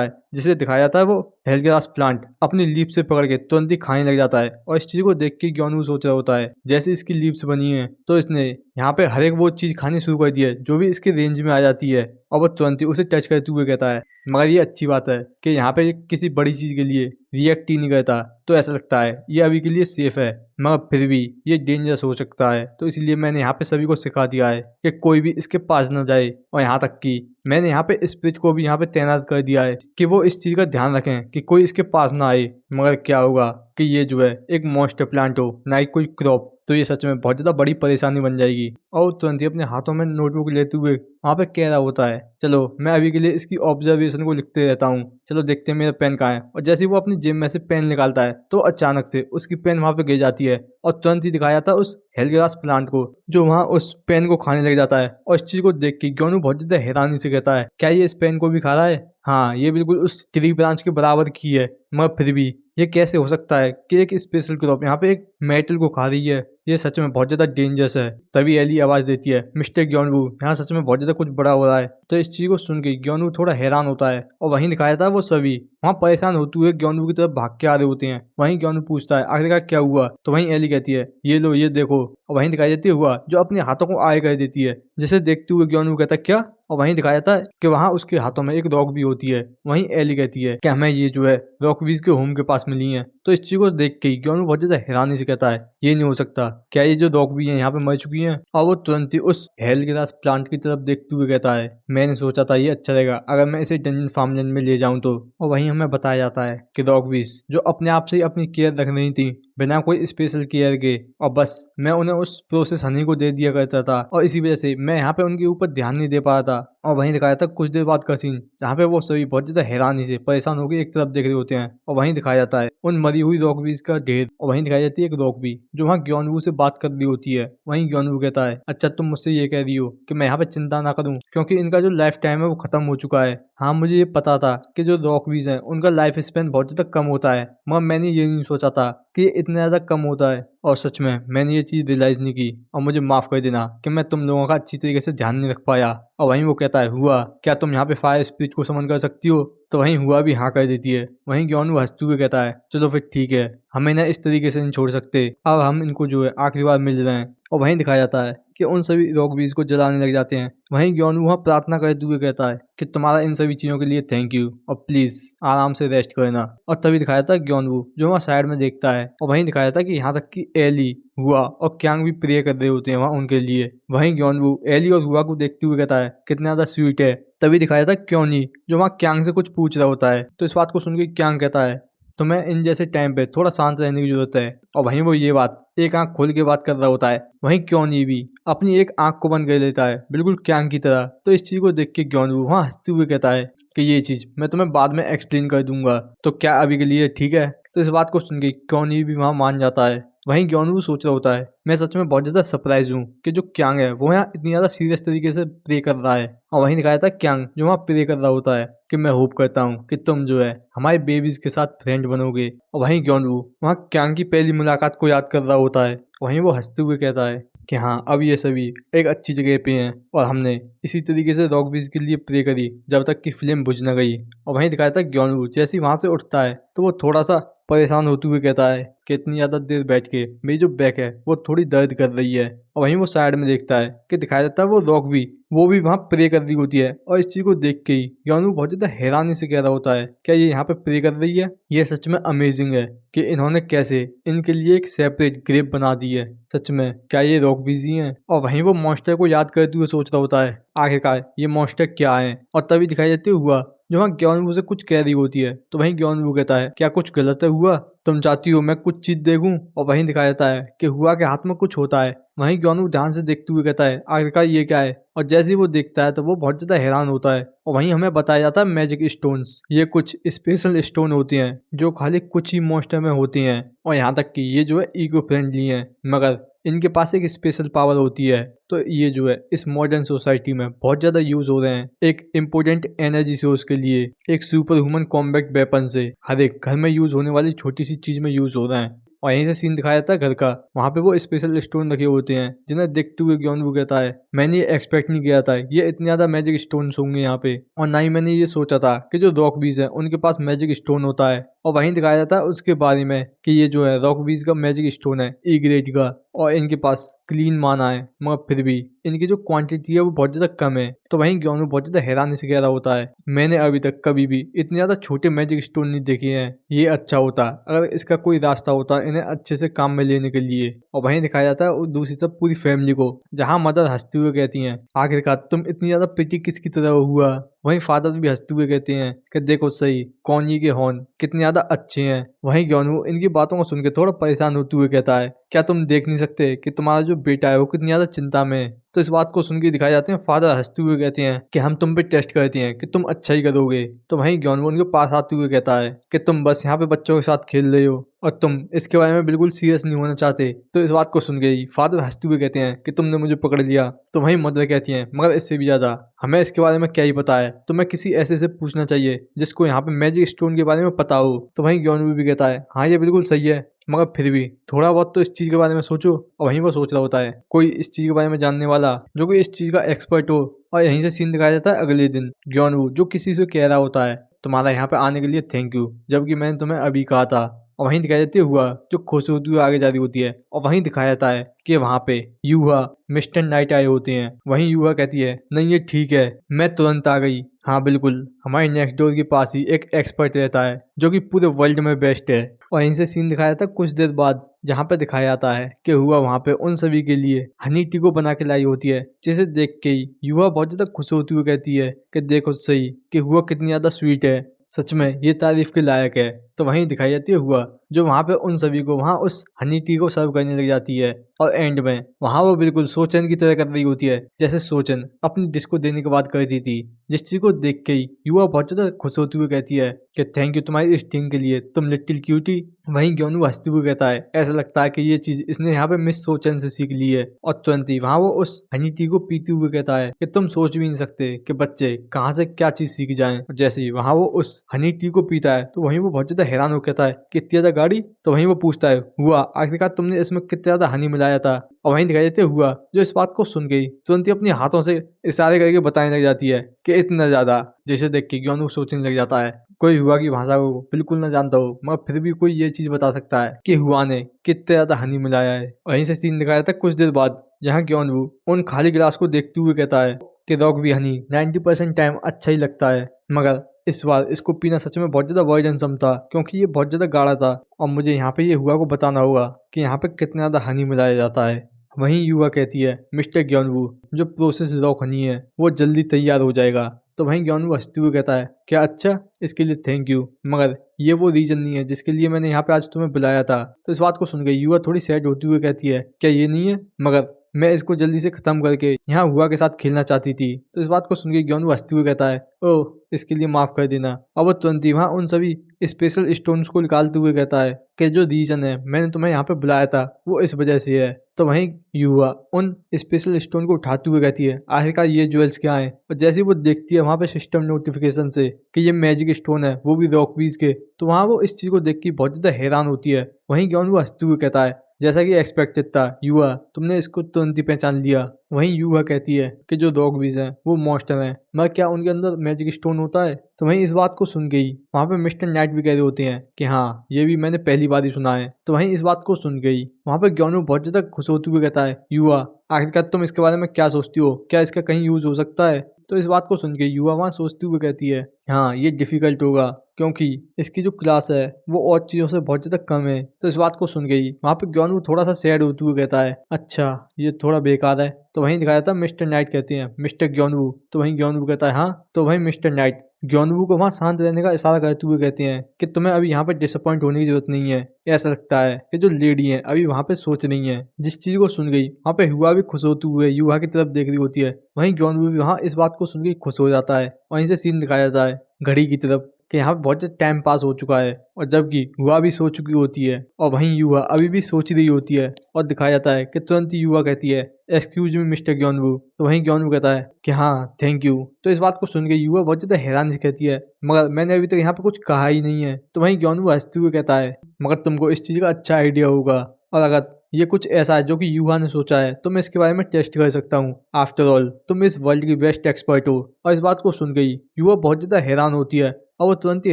है, जिसे दिखाया जाता है वो हेलग्रास प्लांट अपनी लीफ से पकड़ के तुरंत ही खाने लग जाता है। और इस चीज को देख के ग्योनवू सोच रहा होता है जैसे इसकी लीव्स बनी है तो इसने यहाँ पे हर एक वो चीज खानी शुरू कर दी है जो भी इसके रेंज में आ जाती है, और वो तुरंत ही उसे टच करते हुए कहता है मगर ये अच्छी बात है कि यहाँ पे किसी बड़ी चीज के लिए लिए रिएक्ट ही नहीं करता तो ऐसा लगता है ये अभी के लिए सेफ है, मगर फिर भी ये डेंजरस हो सकता है। तो इसलिए मैंने यहाँ पे सभी को सिखा दिया है कि कोई भी इसके पास न जाए, और यहाँ तक कि मैंने यहाँ पे स्पिरिट को भी यहाँ पे तैनात कर दिया है कि वो इस चीज का ध्यान रखें कि कोई इसके पास ना आए। मगर क्या होगा कि ये जो है एक मॉन्स्टर प्लांट हो, ना ही कोई क्रॉप, तो ये सच में बहुत ज्यादा बड़ी परेशानी बन जाएगी। और तुरंत ही अपने हाथों में नोटबुक लेते हुए वहाँ पे कह रहा होता है, चलो मैं अभी के लिए इसकी ऑब्जर्वेशन को लिखते रहता हूँ, चलो देखते हैं मेरा पेन कहाँ है। और जैसे ही वो अपनी जेब में से पेन निकालता है तो अचानक से उसकी पेन वहाँ पे गिर जाती है, और तुरंत ही दिखाया जाता है उस हेलग्रास प्लांट को जो वहाँ उस पेन को खाने लग जाता है। और इस चीज को देख के ग्योनू बहुत ज्यादा हैरानी से कहता है, क्या ये इस पेन को भी खा रहा है? हाँ, ये बिल्कुल उस ट्री ब्रांच के बराबर की है, मगर फिर भी ये कैसे हो सकता है कि एक स्पेशल क्रॉप यहाँ पे एक मेटल को खा रही है? ये सच में बहुत ज्यादा डेंजरस है। तभी एली आवाज देती है, मिस्टर ग्योनवू, यहाँ सच में बहुत ज्यादा कुछ बड़ा हो रहा है। तो इस चीज को सुन के ग्योनवू थोड़ा हैरान होता है, और वहीं दिखाया था वो सभी वहाँ परेशान होते हुए ग्योनवू की तरफ भाग के आ रहे होते हैं। वहीं ग्योनवू पूछता है आखिरकार क्या हुआ, तो वहीं एली कहती है ये लो ये देखो, और वहीं दिखाई देती है हुआ जो अपने हाथों को आगे कर देती है, जिसे देखते हुए ग्योनवू कहता है क्या? और वहीं दिखाया जाता है कि वहाँ उसके हाथों में एक रॉक भी होती है। वहीं एली कहती है कि हमें ये जो है रॉकवीज के होम के पास मिली है। तो इस चीज को देख के ग्योनवू बहुत ज्यादा हैरानी से कहता है ये नहीं हो सकता, क्या ये जो रॉकवी है यहाँ पे मर चुकी हैं? और वो तुरंत ही उस हेलग्रास प्लांट की तरफ देखते हुए कहता है मैंने सोचा था ये अच्छा रहेगा अगर मैं इसे डंजन फार्मलैंड में ले जाऊं तो। और वहीं हमें बताया जाता है कि रॉकवीज जो अपने आप से ही अपनी केयर रख रही थी बिना कोई स्पेशल केयर के, और बस मैं उन्हें उस प्रोसेस हनी को दे दिया करता था, और इसी वजह से मैं यहाँ पे उनके ऊपर ध्यान नहीं दे पा रहा था। और वहीं दिखाया था कुछ देर बाद का सीन जहाँ पे वो सभी बहुत ज्यादा हैरानी से परेशान होकर एक तरफ देख रहे होते हैं, और वहीं दिखाया जाता है उन मरी हुई रॉकवीज का ढेर, और वहीं दिखाई जाती है एक रॉकवी जो वहाँ ग्योनवू से बात कर रही होती है। वहीं ग्योनवू कहता है अच्छा तुम मुझसे ये कह रही हो कि मैं यहाँ पे चिंता ना करूँ क्योंकि इनका जो लाइफ टाइम है वो खत्म हो चुका है। हाँ, मुझे ये पता था कि जो रॉकवीज हैं उनका लाइफ स्पेन बहुत ज्यादा कम होता है, मगर मैंने ये नहीं सोचा था कि ये इतना ज्यादा कम होता है। और सच में मैंने ये चीज रियलाइज नहीं की, और मुझे माफ कर देना कि मैं तुम लोगों का अच्छी तरीके से ध्यान नहीं रख पाया। और वहीं वो कहता है हुआ क्या तुम यहाँ पे फायर स्पिरिट को समन कर सकती हो? तो वहीं हुआ भी हाँ कर देती है। वहीं ग्योनवू हंसते हुए कहता है चलो फिर ठीक है, हमें ना इस तरीके से नहीं छोड़ सकते, अब हम इनको जो है आखिरी बार मिल रहे हैं। और वहीं दिखाया जाता है कि उन सभी रॉकवीज को जलाने लग जाते हैं। वहीं ग्योनवू वहाँ प्रार्थना करते हुए कहता है कि तुम्हारा इन सभी चीजों के लिए थैंक यू, और प्लीज आराम से रेस्ट करना। और तभी दिखाया था ग्योनवू जो वहाँ साइड में देखता है, और वहीं दिखाया था कि यहाँ तक कि एली, हुआ और क्यांग भी प्रे कर रहे होते हैं वहाँ उनके लिए। वहीं ग्योनवू एली और हुआ को देखते हुए कहता है कितना ज्यादा स्वीट है। तभी दिखाया था क्योनी जो वहाँ क्यांग से कुछ पूछ रहा होता है, तो इस बात को सुनकर क्यांग कहता है तुम्हें इन जैसे टाइम पे थोड़ा शांत रहने की जरूरत है। और वहीं वो ये बात एक आंख खोल के बात कर रहा होता है। वहीं क्योनी भी अपनी एक आंख को बंद कर लेता है बिल्कुल क्यांग की तरह। तो इस चीज को देख के ग्योनवू वहाँ हंसते हुए कहता है कि ये चीज मैं तुम्हें बाद में एक्सप्लेन कर दूंगा, तो क्या अभी के लिए ठीक है? तो इस बात को सुन के क्योनी भी वहाँ मान जाता है। वहीं ग्योनवू सोच रहा होता है मैं सच में बहुत ज्यादा सरप्राइज हूँ कि जो क्यांग है वो यहाँ इतनी ज्यादा सीरियस तरीके से प्रे कर रहा है। और वहीं दिखाया था क्यांग जो वहाँ प्रे कर रहा होता है कि मैं होप करता हूँ कि तुम जो है हमारे बेबीज के साथ फ्रेंड बनोगे। और वहीं ग्योनवू वहाँ क्यांग की पहली मुलाकात को याद कर रहा होता है। वहीं वो हंसते हुए कहता है कि हाँ अब ये सभी एक अच्छी जगह पे हैं, और हमने इसी तरीके से रॉकवीज के लिए प्रे करी जब तक कि फिल्म बुझ न गई। और वहीं दिखाया था ग्योनवू जैसे ही वहां से उठता है तो वो थोड़ा सा परेशान होते हुए कहता है कि इतनी ज्यादा देर बैठ के मेरी जो बैक है वो थोड़ी दर्द कर रही है। और वहीं वो साइड में देखता है कि दिखाया जाता है वो रॉकवी वो भी वहाँ प्रे कर रही होती है। और इस चीज को देख के ही ग्योनवू बहुत ज्यादा हैरानी से कह रहा होता है क्या ये यहाँ पे प्रे कर रही है? ये सच में अमेजिंग है कि इन्होंने कैसे इनके लिए एक सेपरेट ग्रेव बना दी है। सच में क्या ये रॉकवीज ही हैं? और वहीं वो मॉन्स्टर को याद करते हुए सोच रहा होता है आखिरकार ये मॉन्स्टर क्या है। और तभी दिखाई देते हुआ जो वहाँ ग्योनवू से कुछ कह रही होती है, तो वहीं ग्योनवू कहता है क्या कुछ गलत है हुआ, तुम चाहती हो मैं कुछ चीज देखूं? और वहीं दिखाया जाता है कि हुआ के हाथ में कुछ होता है। वहीं ग्योनवू ध्यान से देखते हुए कहता है आखिरकार ये क्या है? और जैसे ही वो देखता है तो वो बहुत ज्यादा हैरान होता है। और वहीं हमें बताया जाता है मैजिक स्टोन्स, ये कुछ स्पेशल स्टोन होती हैं जो खाली कुछ ही मॉन्स्टर में होती हैं, और यहाँ तक कि ये जो है इको फ्रेंडली हैं, मगर इनके पास एक स्पेशल पावर होती है। तो ये जो है इस मॉडर्न सोसाइटी में बहुत ज्यादा यूज हो रहे हैं एक इम्पोर्टेंट एनर्जी सोर्स के लिए, एक सुपर ह्यूमन कॉम्बैट वेपन से हर एक घर में यूज होने वाली छोटी सी चीज में यूज हो रहे हैं। और यहीं से सीन दिखाया जाता है घर का, वहाँ पे वो स्पेशल स्टोन रखे होते हैं जिन्हें देखते हुए ग्योनवू कहता है मैंने ये एक्सपेक्ट नहीं किया था ये इतने ज्यादा मैजिक स्टोन्स होंगे यहाँ पे, और ना ही मैंने ये सोचा था कि जो रॉकवीज है उनके पास मैजिक स्टोन होता है। और वहीं दिखाया जाता है उसके बारे में कि ये जो है रॉकबीज का मैजिक स्टोन है ई ग्रेड का, और इनके पास क्लीन माना है मगर फिर भी इनकी जो क्वांटिटी है वो बहुत ज्यादा कम है। तो वहीं ग्योनू बहुत ज्यादा हैरानी से कह रहा होता है, मैंने अभी तक कभी भी इतने ज्यादा छोटे मैजिक स्टोन नहीं देखे हैं, ये अच्छा होता अगर इसका कोई रास्ता होता इन्हें अच्छे से काम में लेने के लिए। और वहीं दिखाया जाता है दूसरी तरफ पूरी फैमिली को, जहाँ मदर हंसते हुए कहती हैं आखिरकार तुम इतनी ज्यादा प्रिटी किसकी तरह हुआ। वहीं फादर भी हंसते हुए कहते हैं कि देखो सही कॉन्जी के हॉर्न कितने ज्यादा अच्छे हैं। वहीं ग्योनू इनकी बातों को सुन के थोड़ा परेशान होते हुए कहता है क्या तुम देख नहीं सकते कि तुम्हारा जो बेटा है वो कितनी ज्यादा चिंता में है। तो इस बात को सुन के दिखाए जाते हैं फादर हंसते हुए कहते हैं कि हम तुम पे टेस्ट करते हैं कि तुम अच्छा ही करोगे। तो वहीं ग्योनू उनके पास आते हुए कहता है कि तुम बस यहाँ पे बच्चों के साथ खेल रहे हो और तुम इसके बारे में बिल्कुल सीरियस नहीं होना चाहते। तो इस बात को सुन के ही फादर हंसते हुए कहते हैं कि तुमने मुझे पकड़ लिया। तो वहीं मदर कहती हैं मगर इससे भी ज्यादा हमें इसके बारे में क्या ही पता है, तुम्हें किसी ऐसे से पूछना चाहिए जिसको यहाँ पे मैजिक स्टोन के बारे में पता हो। तो वहीं ग्योनू भी कहता है हाँ ये बिल्कुल सही है, मगर फिर भी थोड़ा बहुत तो इस चीज के बारे में सोचो। और वहीं वो सोच रहा होता है कोई इस चीज के बारे में जानने वाला जो कि इस चीज का एक्सपर्ट हो। और यहीं से सीन दिखाया जाता है अगले दिन ग्योनू जो किसी से कह रहा होता है तुम्हारा यहाँ पे आने के लिए थैंक यू, जबकि मैंने तुम्हें अभी कहा था। और वहीं दिखाई जाती है हुआ जो खुश होती हुई आगे जा रही होती है, और वहीं दिखाया जाता है कि वहां पे यूहा मिस्टर नाइट आए होते हैं। वहीं यूहा कहती है नहीं ये ठीक है, मैं तुरंत आ गई। हाँ बिल्कुल, हमारे नेक्स्ट डोर के पास ही एक एक्सपर्ट रहता है जो कि पूरे वर्ल्ड में बेस्ट है। और यहीं से सीन दिखाया जाता है कुछ देर बाद, जहाँ पे दिखाया जाता है कि हुआ वहाँ पे उन सभी के लिए हनी टी को बना के लाई होती है, जिसे देख के ही युवा बहुत ज्यादा खुश होती हुई कहती है कि देखो सही कि हुआ कितनी ज्यादा स्वीट है, सच में ये तारीफ के लायक है। तो वहीं दिखाई जाती है हुआ जो वहाँ पे उन सभी को वहाँ उस हनी टी को सर्व करने लग जाती है। और एंड में वहाँ वो बिल्कुल सोचन की तरह कर रही होती है जैसे सोचन अपनी डिश को देने के बाद करती थी, जिस चीज को देख के ही युवा बहुत ज्यादा खुश होती हुई कहती है कि थैंक यू तुम्हारी इस टीम के लिए, तुम लिटिल क्यूटी। वहीं ग्योनू हंसते हुए कहता है ऐसा लगता है कि ये चीज इसने यहाँ पे मिस सोचन से सीख ली है। और तुरंत ही वहाँ वो उस हनी टी को पीते हुए कहता है कि तुम सोच भी नहीं सकते कि बच्चे कहाँ से क्या चीज सीख जाएं। और जैसे ही वहाँ वो उस हनी टी को पीता है तो वहीं वो बहुत ज्यादा हैरान हो कहता है कितनी ज्यादा गाड़ी। तो वहीं वो पूछता है हुआ आखिरकार तुमने इसमें कितना ज्यादा हनी मिलाया था। और वहीं दिखाई देते हुआ जो इस बात को सुन गई तुरंत ही अपने हाथों से इशारे करके बताने लग जाती है कि इतना ज्यादा, जैसे देख के ग्योनू सोचने लग जाता है कोई हुआ की भाषा को बिल्कुल न जानता हो मगर फिर भी कोई ये चीज बता सकता है कि हुआ ने कितना ज्यादा हनी मिलाया है। वहीं से सीन दिखाया था कुछ देर बाद, जहाँ ग्योनू उन खाली गिलास को देखते हुए कहता है कि रॉक भी हनी 90% टाइम अच्छा ही लगता है, मगर इस बार इसको पीना सच में बहुत ज्यादा वर्डनसम था क्योंकि ये बहुत ज्यादा गाढ़ा था और मुझे यहाँ पे ये हुआ को बताना होगा कि यहाँ पे कितना ज्यादा हनी मिलाया जाता है। वहीं युवा कहती है मिस्टर ग्योनवू जो प्रोसेस रॉक हनी है वो जल्दी तैयार हो जाएगा। तो वहीं ग्योनवू हंसते हुए कहता है क्या अच्छा, इसके लिए थैंक यू, मगर ये वो रीजन नहीं है जिसके लिए मैंने यहाँ पे आज तुम्हें बुलाया था। तो इस बात को सुन गई युवा थोड़ी सैड होती हुई कहती है क्या ये नहीं है, मगर मैं इसको जल्दी से खत्म करके यहाँ हुआ के साथ खेलना चाहती थी। तो इस बात को सुन के ग्योनवू हंसते हुए कहता है ओह इसके लिए माफ कर देना। और वो तुरंत ही वहाँ उन सभी स्पेशल स्टोन्स को निकालते हुए कहता है कि जो रीजन है मैंने तुम्हें यहाँ पे बुलाया था वो इस वजह से है। तो वहीं युवा उन स्पेशल स्टोन को उठाते हुए कहती है आखिरकार ये ज्वेल्स क्या हैं। और जैसे ही वो देखती है वहाँ पे सिस्टम नोटिफिकेशन से कि ये मैजिक स्टोन है वो भी रॉकवीज के, तो वहाँ वो इस चीज को देख के बहुत ज्यादा हैरान होती है। वहीं ग्योनवू हंसते हुए कहता है जैसा कि एक्सपेक्टेड था युवा तुमने इसको तुरंत ही पहचान लिया। वहीं युवा कहती है कि जो रॉकवीज हैं वो मॉन्स्टर हैं, मगर क्या उनके अंदर मैजिक स्टोन होता है। तो वहीं इस बात को सुन गई वहाँ पे मिस्टर नाइट भी कह रहे होते हैं कि हाँ ये भी मैंने पहली बार ही सुना है। तो वहीं इस बात को सुन गई वहाँ पे ग्योनवू बहुत ज्यादा खुश होते हुए कहता है युवा आखिरकार तुम इसके बारे में क्या सोचती हो, क्या इसका कहीं यूज हो सकता है। तो इस बात को सुन के युवा वहाँ सोचते हुए कहती है हाँ ये डिफिकल्ट होगा क्योंकि इसकी जो क्लास है वो और चीजों से बहुत ज्यादा कम है। तो इस बात को सुन गई वहाँ पे ग्योनवू थोड़ा सा सैड होते हुए कहता है अच्छा ये थोड़ा बेकार है। तो वहीं दिखाया था मिस्टर नाइट कहते हैं मिस्टर ग्योनवू। तो वहीं ग्योनवू कहता है हाँ। तो वहीं मिस्टर नाइट ग्योनवू को वहाँ शांत रहने का इशारा करते हुए कहते हैं कि तुम्हें अभी यहाँ पे डिसअपॉइंट होने की जरूरत नहीं है। ऐसा लगता है कि जो लेडी है अभी वहाँ पे सोच रही है। जिस चीज को सुन गई वहाँ पे हुआ भी खुश होते हुए युवा की तरफ देख रही होती है। वहीं ग्योनवू भी वहाँ इस बात को सुन के खुश हो जाता है। वहीं से सीन दिखाया जाता है घड़ी की तरफ कि यहाँ पे बहुत टाइम पास हो चुका है और जबकि युवा भी सो चुकी होती है और वहीं युवा अभी भी सोच रही होती है। और दिखाया जाता है कि तुरंत ही युवा कहती है एक्सक्यूज मी मिस्टर ग्योनवू। तो वहीं ग्योनवू कहता है कि हाँ थैंक यू। तो इस बात को सुन के युवा बहुत ज्यादा हैरान से कहती है मगर मैंने अभी तक यहाँ पे कुछ कहा ही नहीं है। तो वहीं ग्योनवू हंसते हुए कहता है मगर तुमको इस चीज का अच्छा आइडिया होगा और अगर ये कुछ ऐसा है जो कि युवा ने सोचा है तो मैं इसके बारे में टेस्ट कर सकता हूँ। आफ्टर ऑल तुम इस वर्ल्ड की बेस्ट एक्सपर्ट हो। और इस बात को सुन गई युवा बहुत ज्यादा हैरान होती है और वो तुरंत ही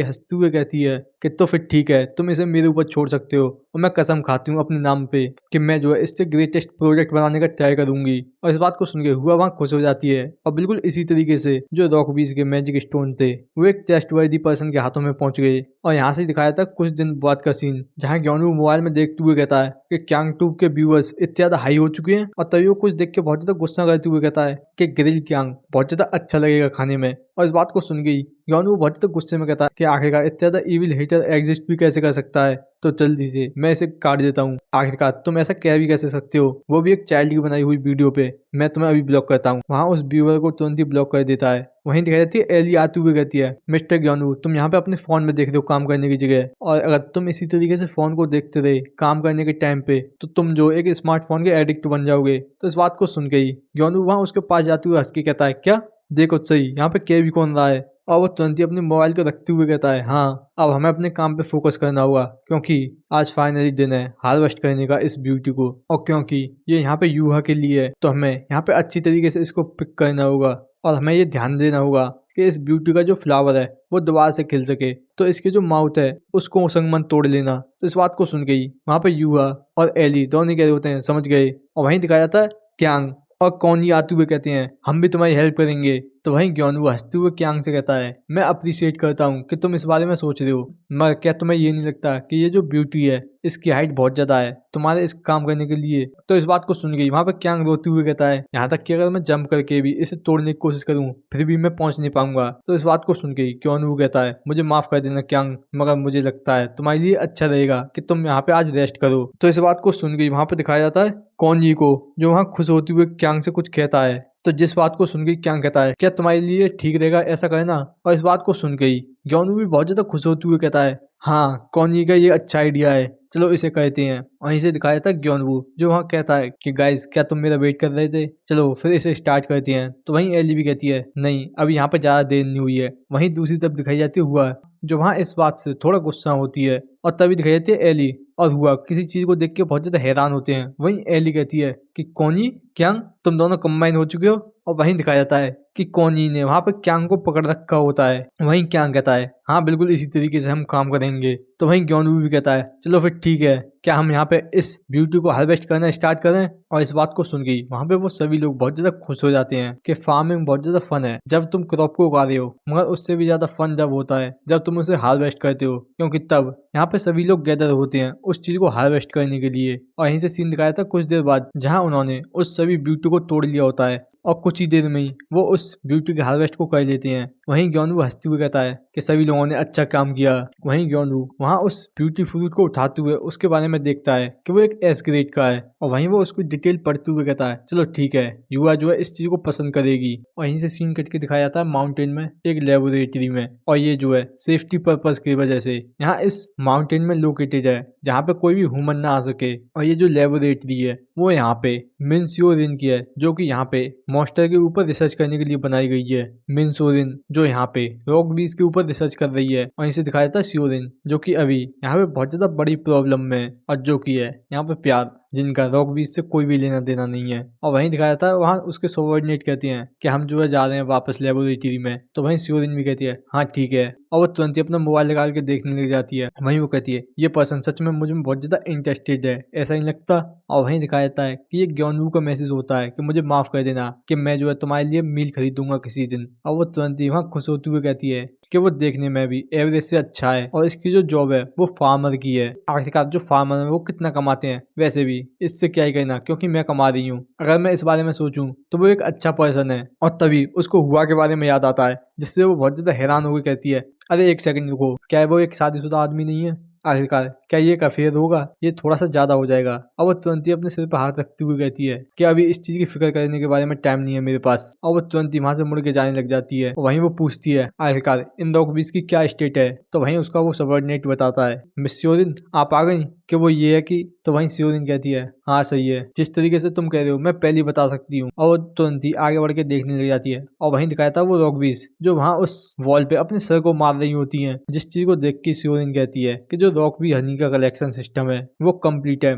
हंसते हुए कहती है कि तो फिर ठीक है, तुम इसे मेरे ऊपर छोड़ सकते हो और मैं कसम खाती हूँ अपने नाम पे कि मैं जो है इससे ग्रेटेस्ट प्रोजेक्ट बनाने का ट्राई करूंगी। और इस बात को सुन के हुआ वहाँ खुश हो जाती है और बिल्कुल इसी तरीके से जो रॉकबीज के मैजिक स्टोन थे वो एक ट्रस्टवर्दी पर्सन के हाथों में पहुंच गए। और यहाँ से दिखाया था कुछ दिन बाद का सीन जहाँ ग्योनवू मोबाइल में देखते हुए कहता है कि क्यांग ट्यूब के व्यूअर्स इतने ज्यादा हाई हो चुके हैं। और तभी वो कुछ देख के बहुत ज्यादा गुस्सा करते हुए कहता है कि ग्रिल क्यांग बहुत ज्यादा अच्छा लगेगा खाने में। और इस बात को सुन गई ग्योनवू बहुत ज्यादा गुस्से में कहता है कि आखिरकार इतना ज्यादा इविल हेटर एग्जिस्ट भी कैसे कर सकता है, तो जल्दी से मैं इसे काट देता हूँ। आखिरकार तुम ऐसा कह भी कैसे सकते हो, वो भी एक चाइल्ड की बनाई हुई वीडियो पे। मैं तुम्हें अभी ब्लॉक करता हूँ। वहाँ उस व्यूअर को तुरंत ही ब्लॉक कर देता है। वहीं दिखाई जाती है एली आती हुई कहती है, मिस्टर ग्योनवू तुम यहाँ पे अपने फोन में देख रहे हो काम करने की जगह, और अगर तुम इसी तरीके से फोन को देखते रहे काम करने के टाइम पे तो तुम जो एक स्मार्टफोन के एडिक्ट बन जाओगे। तो इस बात को सुन के ही ग्योनवू वहाँ उसके पास जाते हुए हंस के कहता है, क्या देखो सही यहाँ पे कह भी कौन रहा है। और वो तुरंत ही अपने मोबाइल को रखते हुए कहता है, हाँ अब हमें अपने काम पे फोकस करना होगा क्योंकि आज फाइनली दिन है हार्वेस्ट करने का इस ब्यूटी को, और क्योंकि ये यहाँ पे यूहा के लिए है तो हमें यहाँ पे अच्छी तरीके से इसको पिक करना होगा और हमें ये ध्यान देना होगा कि इस ब्यूटी का जो फ्लावर है वो दोबारा से खिल सके। तो इसके जो माउथ है उसको संगमन तोड़ लेना। तो इस बात को सुन गई वहाँ पे यूहा और एली दोनों कह रहे होते हैं समझ गए। और वहीं दिखाया जाता है क्यांग और कौनी आते हुए कहते हैं हम भी तुम्हारी हेल्प करेंगे। तो वहीं ग्योनवू हंसते हुए क्यांग से कहता है, मैं अप्रिशिएट करता हूँ कि तुम इस बारे में सोच रहे हो, मगर क्या तुम्हें ये नहीं लगता कि ये जो ब्यूटी है इसकी हाइट बहुत ज्यादा है तुम्हारे इस काम करने के लिए। तो इस बात को सुन गई वहां पर क्यांग रोते हुए कहता है, यहाँ तक कि अगर मैं जंप करके भी इसे तोड़ने की कोशिश करूँ फिर भी मैं पहुंच नहीं पाऊंगा। तो इस बात को सुन गई ग्योनवू कहता है, मुझे माफ कर देना क्यांग, मगर मुझे लगता है तुम्हारे लिए अच्छा रहेगा कि तुम यहाँ पे आज रेस्ट करो। तो इस बात को सुन गई वहां पे दिखाया जाता है कौनजी को, जो वहाँ खुश होते हुए क्यांग से कुछ कहता है। तो जिस बात को सुन गई क्यांग कहता है, क्या तुम्हारे लिए ठीक रहेगा ऐसा करना। और इस बात को सुन गई ग्योनवू भी बहुत ज्यादा खुश होते हुए कहता है, हाँ कौनजी का ये अच्छा आइडिया है, चलो इसे कहते हैं। वहीं से दिखाया था ग्योनवू जो वहाँ कहता है कि गाइस क्या तुम मेरा वेट कर रहे थे, चलो फिर इसे स्टार्ट करते हैं। तो वहीं एली भी कहती है, नहीं अभी यहाँ पे ज्यादा देर नहीं हुई है। वहीं दूसरी तरफ दिखाई जाती है हुआ जो वहाँ इस बात से थोड़ा गुस्सा होती है। और तभी दिखाई जाती है एली और हुआ किसी चीज को देख के बहुत ज्यादा हैरान होते हैं। वहीं एली कहती है कि कौनी क्यांग तुम दोनों कंबाइन हो चुके हो। और वहीं दिखाया जाता है कि कौनी ने वहां पर क्यांग को पकड़ रखा होता है। वहीं क्यांग कहता है, हाँ बिल्कुल इसी तरीके से हम काम करेंगे। तो वहीं ग्योनवू भी कहता है, चलो फिर ठीक है, क्या हम यहाँ पे इस ब्यूटी को हार्वेस्ट करना स्टार्ट करें। और इस बात को सुन गई वहां पे वो सभी लोग बहुत ज्यादा खुश हो जाते हैं कि फार्मिंग बहुत ज्यादा फन है जब तुम क्रॉप को उगा रहे हो, मगर उससे भी ज्यादा फन जब होता है जब तुम उसे हार्वेस्ट करते हो, क्योंकि तब यहाँ पे सभी लोग गैदर होते हैं उस चीज को हार्वेस्ट करने के लिए। और यहीं से सीन दिखाया था कुछ देर बाद जहाँ उन्होंने उस सभी ब्यूटी को तोड़ लिया होता है और कुछ ही देर में ही वो उस ब्यूटी के हार्वेस्ट को कर लेते हैं। वहीं ग्योनवू हंसते हुए कहता है कि सभी लोगों ने अच्छा काम किया। वहीं ग्योनवू वहाँ उस ब्यूटी फ्रूट को उठाते हुए उसके बारे में देखता है कि वो एक एस ग्रेड का है, और वहीं वो उसको डिटेल पढ़ते हुए कहता है, चलो ठीक है युवा जो है इस चीज को पसंद करेगी। और यहीं से सीन कट के दिखाया जाता है माउंटेन में एक लेबोरेटरी में, और ये जो है सेफ्टी पर्पज की वजह से यहाँ इस माउंटेन में लोकेटेड है जहाँ पे कोई भी ह्यूमन ना आ सके। और ये जो लेबोरेटरी है वो यहाँ पे मिनस्योरिन की है, जो कि यहाँ पे मॉन्स्टर के ऊपर रिसर्च करने के लिए बनाई गई है। मिनस्योरिन जो यहाँ पे रॉक बीस के ऊपर रिसर्च कर रही है। और इसे दिखाया जाता है श्योरिन जो कि अभी यहाँ पे बहुत ज्यादा बड़ी प्रॉब्लम में है, और जो कि है यहाँ पे प्यार, जिनका रॉक बीच से कोई भी लेना देना नहीं है। और वहीं दिखाया था वहाँ उसके सबऑर्डिनेट कहते हैं कि हम जो है जा रहे हैं वापस लेबोरेटरी में। तो वहीं श्योरिन भी कहती है हाँ ठीक है, और वो तुरंत ही अपना मोबाइल निकाल के देखने लग जाती है। वहीं वो कहती है, ये पर्सन सच में मुझे बहुत ज्यादा इंटरेस्टेड है, ऐसा नहीं लगता। और वहीं दिखाया जाता है कि ये ग्योनवू का मैसेज होता है कि मुझे माफ कर देना कि मैं जो है तुम्हारे लिए मील खरीदूंगा किसी दिन। और वो तुरंत ही वहाँ खुश होते हुए कहती है कि वो देखने में भी एवरेज से अच्छा है और इसकी जो जॉब है वो फार्मर की है। आखिरकार जो फार्मर है वो कितना कमाते हैं, वैसे भी इससे क्या ही कहना क्योंकि मैं कमा रही हूँ। अगर मैं इस बारे में सोचूं तो वो एक अच्छा पर्सन है। और तभी उसको हुआ के बारे में याद आता है, जिससे वो बहुत ज्यादा हैरान होकर कहती है, अरे एक सेकंड रुको, क्या वो एक शादीशुदा आदमी नहीं है? आखिरकार क्या ये एक अफेयर होगा? ये थोड़ा सा ज्यादा हो जाएगा। और वो तुरंत ही अपने सिर पर हाथ रखते हुए कहती है कि अभी इस चीज की फिक्र करने के बारे में टाइम नहीं है मेरे पास। और वो तुरंत ही वहां से मुड़ के जाने लग जाती है। और वहीं वो पूछती है आखिरकार इन दो के बीच की क्या स्टेट है। तो वहीं उसका वो सबऑर्डिनेट बताता है, मिस श्योरिन आप आ गई कि वो ये है कि। तो वहीं श्योरिन कहती है, हाँ सही है, जिस तरीके से तुम कह रहे हो मैं पहले बता सकती हूँ। और वो तुरंत ही आगे बढ़ के देखने लग जाती है। और वहीं दिखाया था वो रॉकबीज जो वहाँ उस वॉल पे अपने सर को मार रही होती हैं, जिस चीज को देख के श्योरिन कहती है कि जो रॉकबी हनी का कलेक्शन सिस्टम है वो कंप्लीट है,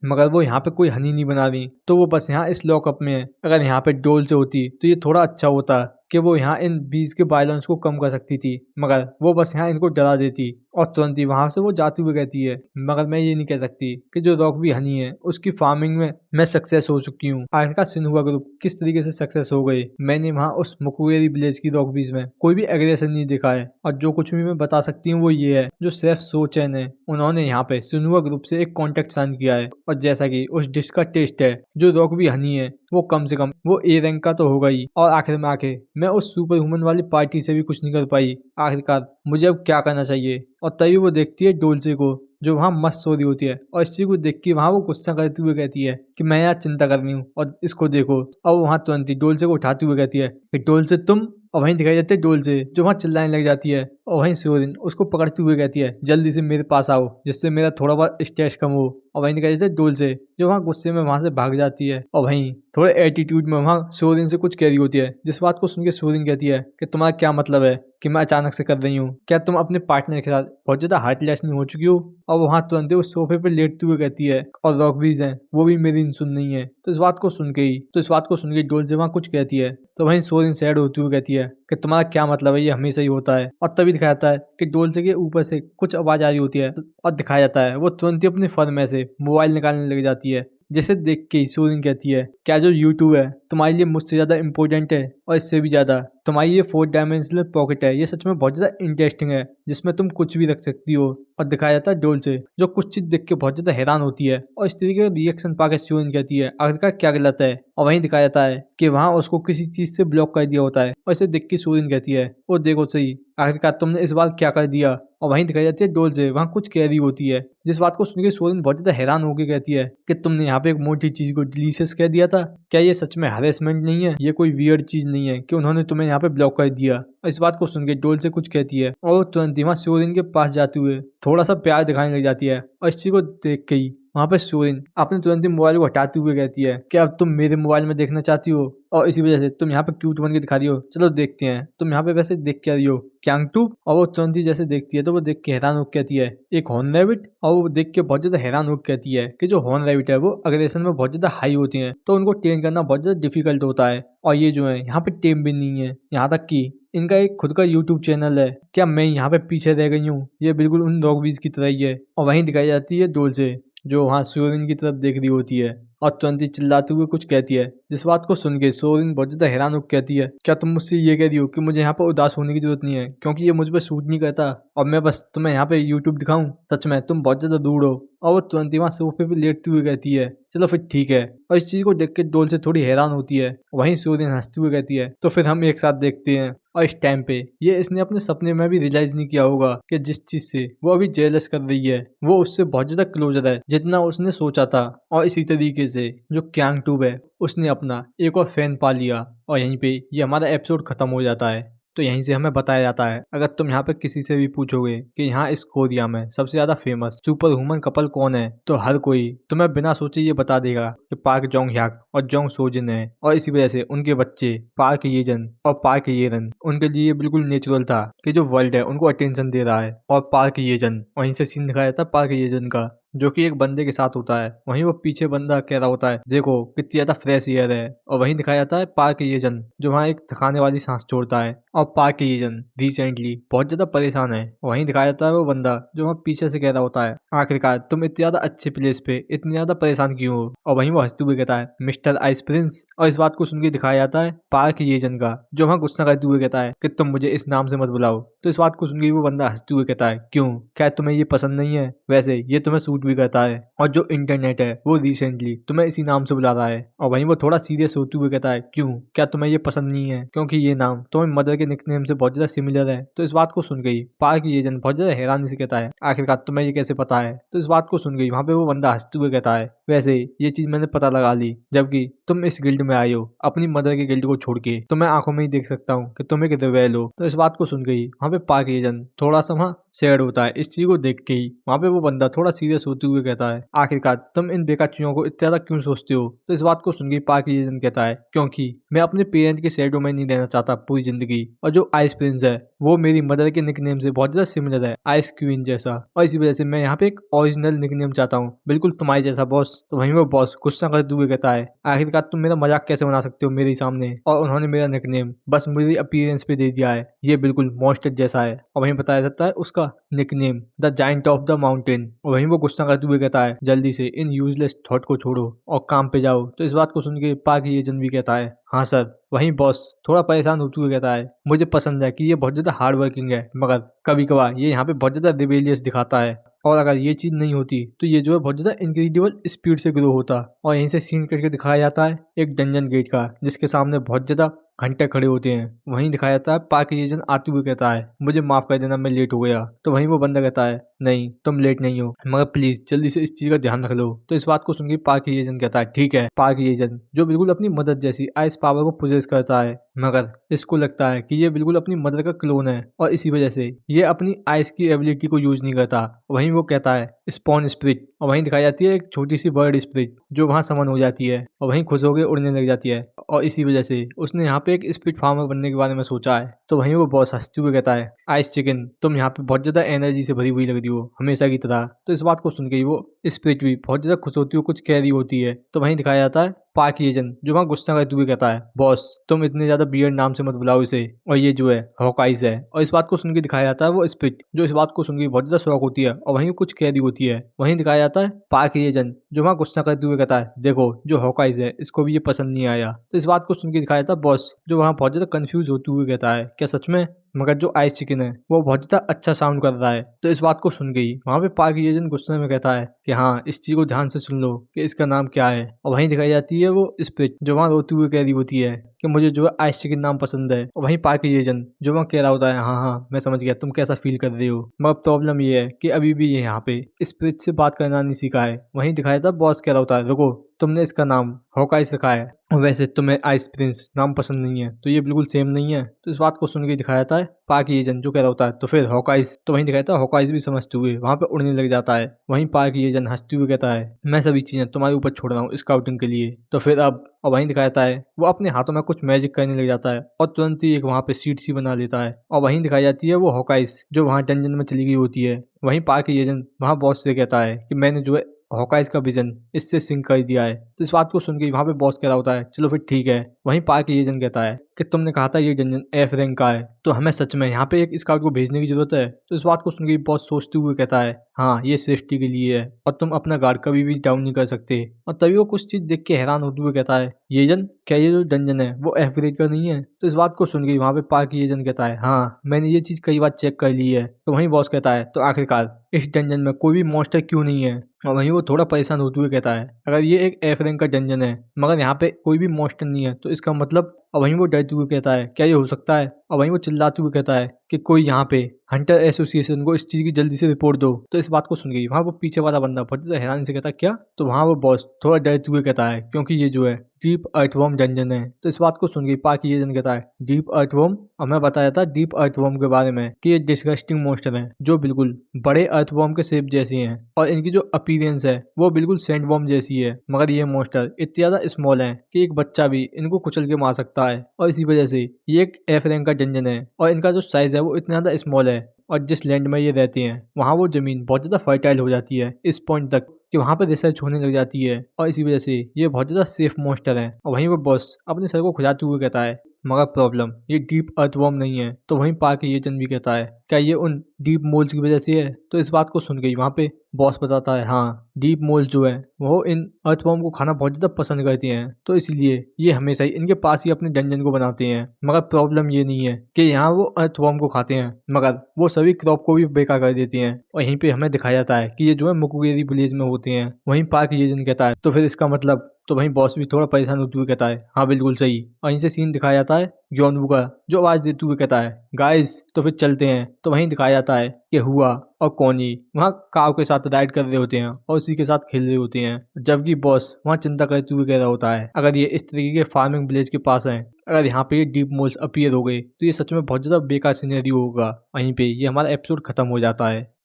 मगर वो यहाँ पे कोई हनी नहीं बना रही, तो वो बस यहाँ इस लॉकअप में है। अगर यहाँ पे डोल से होती तो ये थोड़ा अच्छा होता, कि वो यहाँ इन बीज के वायलेंस को कम कर सकती थी, मगर वो बस यहाँ इनको डरा देती और तुरंत ही वहां से वो जाती हुई कहती है, मगर मैं ये नहीं कह सकती कि जो रॉकबी हनी है उसकी फार्मिंग में मैं सक्सेस हो चुकी हूँ। आखिरकार सिन्हुआ ग्रुप किस तरीके से सक्सेस हो गए, मैंने वहाँ उस मुकुवेरी विलेज की रॉकबीज में कोई भी एग्रेशन नहीं देखा है। और जो कुछ भी मैं बता सकती हूँ वो ये है, जो शेफ सो चैन है उन्होंने यहाँ पे सिन्हुआ ग्रुप से एक कॉन्ट्रैक्ट साइन किया है, और जैसा कि उस डिश का टेस्ट है, जो रॉकबी हनी है वो कम से कम वो ए रैंक का तो होगा ही। और आखिर में आके मैं उस सुपर ह्यूमन वाली पार्टी से भी कुछ नहीं कर पाई। आखिरकार मुझे अब क्या करना चाहिए। और तभी वो देखती है डोल्चे को, जो वहाँ मस्त सो रही होती है, और इस चीज को देख के वहाँ वो गुस्सा करते हुए कहती है कि मैं यार चिंता कर रही हूँ और इसको देखो। और वहाँ तुरंत ही डोल्चे को उठाते हुए कहती है कि डोल्चे तुम। और वहीं दिखाई जाते है डोल्चे जो वहाँ चिल्लाने लग जाती है, और वहीं सोरिन उसको पकड़ते हुए कहती है जल्दी से मेरे पास आओ जिससे मेरा थोड़ा बहुत स्ट्रेस कम हो। और वहीं दिखाई जाते है डोल्चे जो वहाँ गुस्से में वहां से भाग जाती है, और वहीं थोड़े एटीट्यूड में वहाँ सोरिन से कुछ कह रही होती है, जिस बात को सुन के सोरिन कहती है कि तुम्हारा क्या मतलब है कि मैं अचानक से कर रही हूँ, क्या तुम अपने पार्टनर के साथ बहुत ज्यादा हार्टलेस नहीं हो चुकी हो। और वहाँ तुरंत ही उस सोफे पे लेटते हुए कहती है और रॉकबीज हैं वो भी मेरी सुन नहीं है। तो इस बात को सुन के डोल्चे वहाँ कुछ कहती है, तो वहीं सोरिन सैड होती हुई कहती है कि तुम्हारा क्या मतलब है, ये हमेशा ही होता है। और तभी दिखाया जाता है कि डोल्चे के ऊपर से कुछ आवाज आ रही होती है, और दिखाया जाता है वो तुरंत ही अपने फर में से मोबाइल निकालने लग जाती है, जिसे देख के सोरिन कहती है क्या जो यूट्यूब है तुम्हारे लिए मुझसे ज्यादा इंपॉर्टेंट है, और इससे भी ज्यादा तुम्हारी ये 4 डायमेंशनल पॉकेट है, ये सच में बहुत ज्यादा इंटरेस्टिंग है जिसमें तुम कुछ भी रख सकती हो। और दिखाया जाता है डोल्चे जो कुछ चीज देख के बहुत ज्यादा हैरान होती है, और इस तरीके का रिएक्शन पाके सोरिन कहती है आखिरकार क्या गलत है। और वहीं दिखाया जाता है कि वहां उसको किसी चीज से ब्लॉक कर दिया होता है, और इसे देख के सोरिन कहती है वो देखो सही आखिरकार तुमने इस बार क्या कर दिया। और वहीं दिखाई जाती है डोल्चे वहां कुछ कह रही होती है, जिस बात को सुनकर सोरिन बहुत ज्यादा हैरान होकर कहती है कि तुमने यहाँ पे एक मोटी चीज को डिलीशियस कह दिया था, क्या ये सच में हैरेसमेंट नहीं है, ये कोई वियर्ड चीज नहीं है कि उन्होंने तुम्हें यहाँ पे ब्लॉक कर दिया। और इस बात को सुन के डोल्चे कुछ कहती है, और वो तुरंत ही वहाँ सोरिन के पास जाते हुए थोड़ा सा प्यार दिखाने लग जाती है, और इस चीज को देख के ही वहाँ पे सोरिन अपने तुरंत ही मोबाइल को हटाते हुए कहती है कि अब तुम मेरे मोबाइल में देखना चाहती हो, और इसी वजह से तुम यहाँ पे क्यूट बन के दिखा रही हो, चलो देखते हैं तुम यहाँ पे वैसे देख क्या रही हो क्यांगटू। और वो तुरंत ही जैसे देखती है तो वो देख के हैरान होकर कहती है एक हॉर्न रैबिट। और वो देख के बहुत ज्यादा हैरान होकर कहती है कि जो हॉर्न रैबिट है वो अग्रेशन में बहुत ज्यादा हाई होती है, तो उनको ट्रेन करना बहुत ज्यादा डिफिकल्ट होता है, और ये जो है यहाँ पे टेम भी नहीं है, यहाँ तक कि इनका एक खुद का यूट्यूब चैनल है। क्या मैं यहाँ पे पीछे रह गई हूँ, ये बिल्कुल उन डॉगबीज की तरह ही है। और वहीं दिखाई जाती है डोल्चे जो वहाँ सोरिन की तरफ देख रही होती है, और तुरंत ही चिल्लाते हुए कुछ कहती है, जिस बात को सुन के सोरिन बहुत ज्यादा हैरान होकर कहती है क्या तुम मुझसे ये कह रही हो कि मुझे यहाँ पर उदास होने की जरूरत नहीं है, क्योंकि ये मुझ पर सूट नहीं करता, और मैं बस तुम्हें यहाँ पे यूट्यूब दिखाऊं, सच में तुम बहुत ज्यादा दूर हो। और वो तुरंत ही वहाँ सोफे पे लेटते हुए कहती है चलो फिर ठीक है। और इस चीज को देख के डोल से थोड़ी हैरान होती है, वहीं सोरिन हंसते हुए कहती है तो फिर हम एक साथ देखते हैं। और इस टाइम पे ये इसने अपने सपने में भी रियलाइज नहीं किया होगा कि जिस चीज से वो अभी जेलस कर रही है वो उससे बहुत ज्यादा क्लोजर है जितना उसने सोचा था। और इसी तरीके से जो क्यांगटूब है उसने अपना एक और फैन पा लिया, और यहीं पे ये हमारा एपिसोड खत्म हो जाता है। तो यहीं से हमें बताया जाता है अगर तुम यहाँ पे किसी से भी पूछोगे कि यहाँ इस कोरिया में सबसे ज्यादा फेमस सुपर ह्यूमन कपल कौन है, तो हर कोई तुम्हें बिना सोचे ये बता देगा कि पार्क जोंग ह्याक और जोंग सोजिन है। और इसी वजह से उनके बच्चे पार्क येजन और पार्क येरन उनके लिए बिल्कुल नेचुरल था कि जो वर्ल्ड है उनको अटेंशन दे रहा है। और पार्क येजन वहीं से सीन दिखाया जाता है पार्क येजन का, जो कि एक बंदे के साथ होता है, वहीं वो पीछे बंदा कह रहा होता है देखो कितनी ज्यादा फ्रेश एयर है। और वहीं दिखाया जाता है पार्क येजन जो वहाँ एक थकाने वाली सांस छोड़ता है, और पार्क येजन रिसेंटली बहुत ज्यादा परेशान है। वहीं दिखाया जाता है वो बंदा जो वहाँ पीछे से कह रहा होता है आखिरकार तुम इतनी ज्यादा अच्छे प्लेस पे इतनी ज्यादा परेशान क्यों हो। और वहीं वो हंसते हुए कहता है मिस्टर आइस प्रिंस। और इस बात को सुन के दिखाया जाता है पार्क येजन का जो वहाँ गुस्सा करते हुए कहता है कि तुम मुझे इस नाम से मत बुलाओ। तो इस बात को सुन के वो बंदा हंसते हुए कहता है क्यों, क्या तुम्हें ये पसंद नहीं है, वैसे ये तुम्हें सूट भी करता है, और जो इंटरनेट है वो रिसेंटली तुम्हें इसी नाम से बुला रहा है। और वहीं वो थोड़ा सीरियस होते हुए कहता है क्यों, क्या तुम्हें ये पसंद नहीं है, क्योंकि ये नाम तुम्हारी मदर के निकनेम से बहुत ज्यादा सिमिलर है। तो इस बात को सुन गई पार्क येजन बहुत ज्यादा हैरानी से कहता है आखिरकार तुम्हें ये कैसे पता है। तो इस बात को सुन गई वहाँ पे वो बंदा हंसते हुए कहता है वैसे ये चीज मैंने पता लगा ली जबकि तुम इस गिल्ड में आए हो अपनी मदर के गिल्ड को छोड़ के, तो मैं आंखों में ही देख सकता हूँ कि तुम एक रिबेल हो। तो इस बात को सुन गई वहाँ पे पार्क येजन थोड़ा सा वहाँ सैड होता है। इस चीज को देख के ही वहाँ पे वो बंदा थोड़ा सीरियस होते हुए कहता है, आखिरकार तुम इन बेकार चीजों को इतना ज्यादा क्यों सोचते हो? तो इस बात को सुन के पार्क रीजन कहता है, क्योंकि मैं अपने पेरेंट के शैडो में नहीं रहना चाहता पूरी जिंदगी, और जो आइस प्रिंस है वो मेरी मदर के निकनेम से बहुत ज्यादा सिमिलर है, आइस क्वीन जैसा, और इसी वजह से मैं यहाँ पे एक ओरिजिनल निकनेम चाहता हूँ, बिल्कुल तुम्हारे जैसा बॉस। तो वहीं वो बॉस गुस्सा करते हुए कहता है, आखिरकार तुम मेरा मजाक कैसे बना सकते हो मेरे सामने, और उन्होंने मेरा निकनेम बस मेरी अपीयरेंस पे दे दिया है, ये बिल्कुल मॉन्स्टर जैसा है। और वहीं बताया जाता है उसका nickname the giant of the mountain. और वहीं वो गुस्सा करते हुए कहता है, जल्दी से इन यूजलेस थॉट को छोड़ो और काम पे जाओ। तो इस बात को सुन के पार्क एजन भी कहता है, हाँ सर। वहीं बॉस थोड़ा परेशान होते हुए कहता है, मुझे पसंद है कि ये बहुत ज्यादा हार्ड वर्किंग है, मगर कभी कभार ये यहाँ पे बहुत ज्यादा रिबेलियस दिखाता है, और अगर ये चीज नहीं होती तो ये जो है बहुत ज्यादा इनक्रेडिबल स्पीड से ग्रो होता। और यहीं से सीन करके दिखाया जाता है एक डंजन गेट का, जिसके सामने बहुत ज्यादा घंटे खड़े होते हैं। वहीं दिखाया जाता है पार्क एजन आते हुए कहता है, मुझे माफ कर देना मैं लेट हो गया। तो वहीं वो बंदा कहता है, नहीं तुम लेट नहीं हो, मगर प्लीज जल्दी से इस चीज का ध्यान रख लो। तो इस बात को सुन के पार्क एजन कहता है, ठीक है। पार्क एजन जो बिल्कुल अपनी मदद जैसी आइस पावर को पोजेस करता है, मगर इसको लगता है कि ये बिल्कुल अपनी मदर का क्लोन है, और इसी वजह से ये अपनी आइस की एबिलिटी को यूज नहीं करता। वहीं वो कहता है स्पॉन स्प्रिट, और वहीं दिखाई जाती है एक छोटी सी बर्ड स्प्रिट जो वहां समन हो जाती है और वहीं खुश होकर उड़ने लग जाती है, और इसी वजह से उसने यहाँ पे एक स्प्रिट फार्मर बनने के बारे में सोचा है। तो वहीं वो बॉस हंसते हुए कहता है, आइस चिकन तुम यहाँ पे बहुत ज्यादा एनर्जी से भरी हुई लग रही हो हमेशा की तरह। तो इस बात को सुन के ही वो स्प्रिट भी बहुत ज्यादा खुश होती है, कुछ कह रही होती है। तो वहीं दिखाया जाता है पार्क एजन जो वहाँ गुस्सा करते हुए कहता है, बॉस तुम इतने ज्यादा बियर्ड नाम से मत बुलाओ इसे, और ये जो है हॉकाइज है। और इस बात को सुन के दिखाया जाता है वो स्प्रिट जो इस बात को सुन के बहुत ज्यादा शौक होती है, और वहीं कुछ कह रही होती है। वहीं दिखाया जाता है पार्क एजन जो वहाँ गुस्सा करते हुए कहता है, देखो जो हॉकाइज है इसको भी ये पसंद नहीं आया। तो इस बात को सुन के दिखाया जाता है बॉस जो वहाँ बहुत ज्यादा कंफ्यूज होते हुए कहता है, क्या सच में? मगर जो आइस चिकन है वो बहुत ज्यादा अच्छा साउंड कर रहा है। तो इस बात को सुन गई वहां पे पार्क एजन गुस्से में कहता है कि हाँ इस चीज को ध्यान से सुन लो कि इसका नाम क्या है। और वहीं दिखाई जाती है वो स्प्रिट जो वहां रोती हुई कह रही होती है कि मुझे जो है आइस चिकन नाम पसंद है। और वहीं पार्क एजन जो वहाँ कह रहा होता है, हाँ हाँ मैं समझ गया तुम कैसा फील कर रहे हो, मगर प्रॉब्लम ये है कि अभी भी ये यहाँ पे स्प्रिट से बात करना नहीं सीखा है। वहीं दिखाया था बॉस कह रहा होता है, रुको तुमने इसका नाम हॉकाइज रखा है, वैसे तुम्हें आइस प्रिंस नाम पसंद नहीं है, तो ये बिल्कुल सेम नहीं है। तो इस बात को सुन के दिखाया जाता है पार्क एजन जो कह रहा होता है, तो फिर हॉकाइज। तो वहीं दिखाया था हॉकाइज भी समझते हुए वहां पे उड़ने लग जाता है। वहीं पार्क एजन हंसते हुए कहता है, मैं सभी चीजें तुम्हारे ऊपर छोड़ रहा हूँ स्काउटिंग के लिए, तो फिर अब। और वहीं दिखाया जाता है वो अपने हाथों में कुछ मैजिक करने लग जाता है और तुरंत ही एक वहां पे सीट सी बना लेता है। और वहीं दिखाई जाती है वो हॉकाइज जो वहां डंजन में चली गई होती है। वहीं पार्क एजन वहां बॉस से कहता है कि मैंने जो है हॉकाइज का विजन इससे सिंक कर दिया है। तो इस बात को सुन के वहां पे बॉस कह रहा होता है, चलो फिर ठीक है। वहीं पार्क एजन कहता है कि तुमने कहा था ये डंजन एफ रैंक का है, तो हमें सच में यहाँ पे एक स्काउट को भेजने की जरूरत है। तो इस बात को सुन के बॉस सोचते हुए कहता है, हाँ ये सेफ्टी के लिए है और तुम अपना गार्ड कभी भी डाउन नहीं कर सकते। और तभी वो कुछ चीज देख के हैरान होते हुए कहता है, येजन क्या ये जो डंजन है वो एफ ग्रेड का नहीं है? तो इस बात को सुन के वहां पे पार्क येजन कहता है, हाँ मैंने ये चीज कई बार चेक कर ली है। तो वहीं बॉस कहता है, तो आखिरकार इस डंजन में कोई भी मॉन्स्टर क्यों नहीं है? और वहीं वो थोड़ा परेशान होते हुए कहता है, अगर ये एक एफ रैंक का डंजन है मगर यहाँ पे कोई भी मॉन्स्टर नहीं है तो इसका मतलब। और वहीं वो डरते हुए कहता है, क्या ये हो सकता है? और वहीं वो चिल्लाते हुए कहता है कि कोई यहाँ पे हंटर एसोसिएशन को इस चीज की जल्दी से रिपोर्ट दो। तो इस बात को सुन गई वहां वो पीछे वाला बंदा बहुत ज्यादा हैरानी से कहता है, क्या? तो वहां वो बॉस थोड़ा डरते हुए कहता है, क्योंकि ये जो है डीप अर्थवर्म डंजन है। तो इस बात को सुन गई पार्क येजन कहता है, डीप अर्थवर्म? और मैं बताया था डीप अर्थवर्म के बारे में कि ये डिस्गस्टिंग मॉन्स्टर हैं जो बिल्कुल बड़े अर्थवर्म के शेप जैसी हैं, और इनकी जो अपीयरेंस है वो बिल्कुल सैंडवर्म जैसी है। मगर ये मॉन्स्टर इतने ज्यादा स्मॉल है कि एक बच्चा भी इनको कुचल के मार सकता है, और इसी वजह से ये एक एफ रैंक का डंजन है। और इनका जो साइज है वो इतना ज्यादा स्मॉल है, और जिस लैंड में ये रहते हैं वहाँ वो जमीन बहुत ज्यादा फर्टाइल हो जाती है इस पॉइंट तक कि वहाँ पे रिसर्च होने लग जाती है, और इसी वजह से ये बहुत ज्यादा सेफ मॉन्स्टर है। और वहीं वो बॉस अपने सर को खुजाते हुए कहता है, मगर प्रॉब्लम ये डीप अर्थवर्म नहीं है। तो वहीं पार्क येजन भी कहता है, क्या ये उन डीप मोल्स की वजह से है? तो इस बात को सुन गई वहाँ पे बॉस बताता है, हाँ डीप मोल्स जो है वो इन अर्थवर्म को खाना बहुत ज्यादा पसंद करती हैं, तो इसलिए ये हमेशा ही इनके पास ही अपने डंजन को बनाते हैं। मगर प्रॉब्लम ये नहीं है कि यहाँ वो अर्थवर्म को खाते हैं, मगर वो सभी क्रॉप को भी बेकार कर देती हैं। और यहीं पे हमें दिखाया जाता है कि ये जो है मुकुगेरी विलेज में होते हैं। वहीं पार्क येजन कहता है, तो फिर इसका मतलब तो वहीं बॉस भी थोड़ा परेशान होते हुए कहता है हाँ बिल्कुल सही। वहीं से सीन दिखाया जाता है यौनवू का, जो आवाज देते हुए कहता है गाइस तो फिर चलते हैं। तो वहीं दिखाया जाता है कि हुआ और कॉनी वहाँ काव के साथ राइड कर रहे होते हैं और उसी के साथ खेल रहे होते हैं, जबकि बॉस वहाँ चिंता करते हुए कह रहा होता है अगर ये इस तरीके के फार्मिंग विलेज के पास हैं, अगर यहाँ पे ये डीप मोल्स अपीयर हो गए तो ये सच में बहुत ज्यादा बेकार सिनेरियो होगा। वहीं पे ये हमारा एपिसोड खत्म हो जाता है।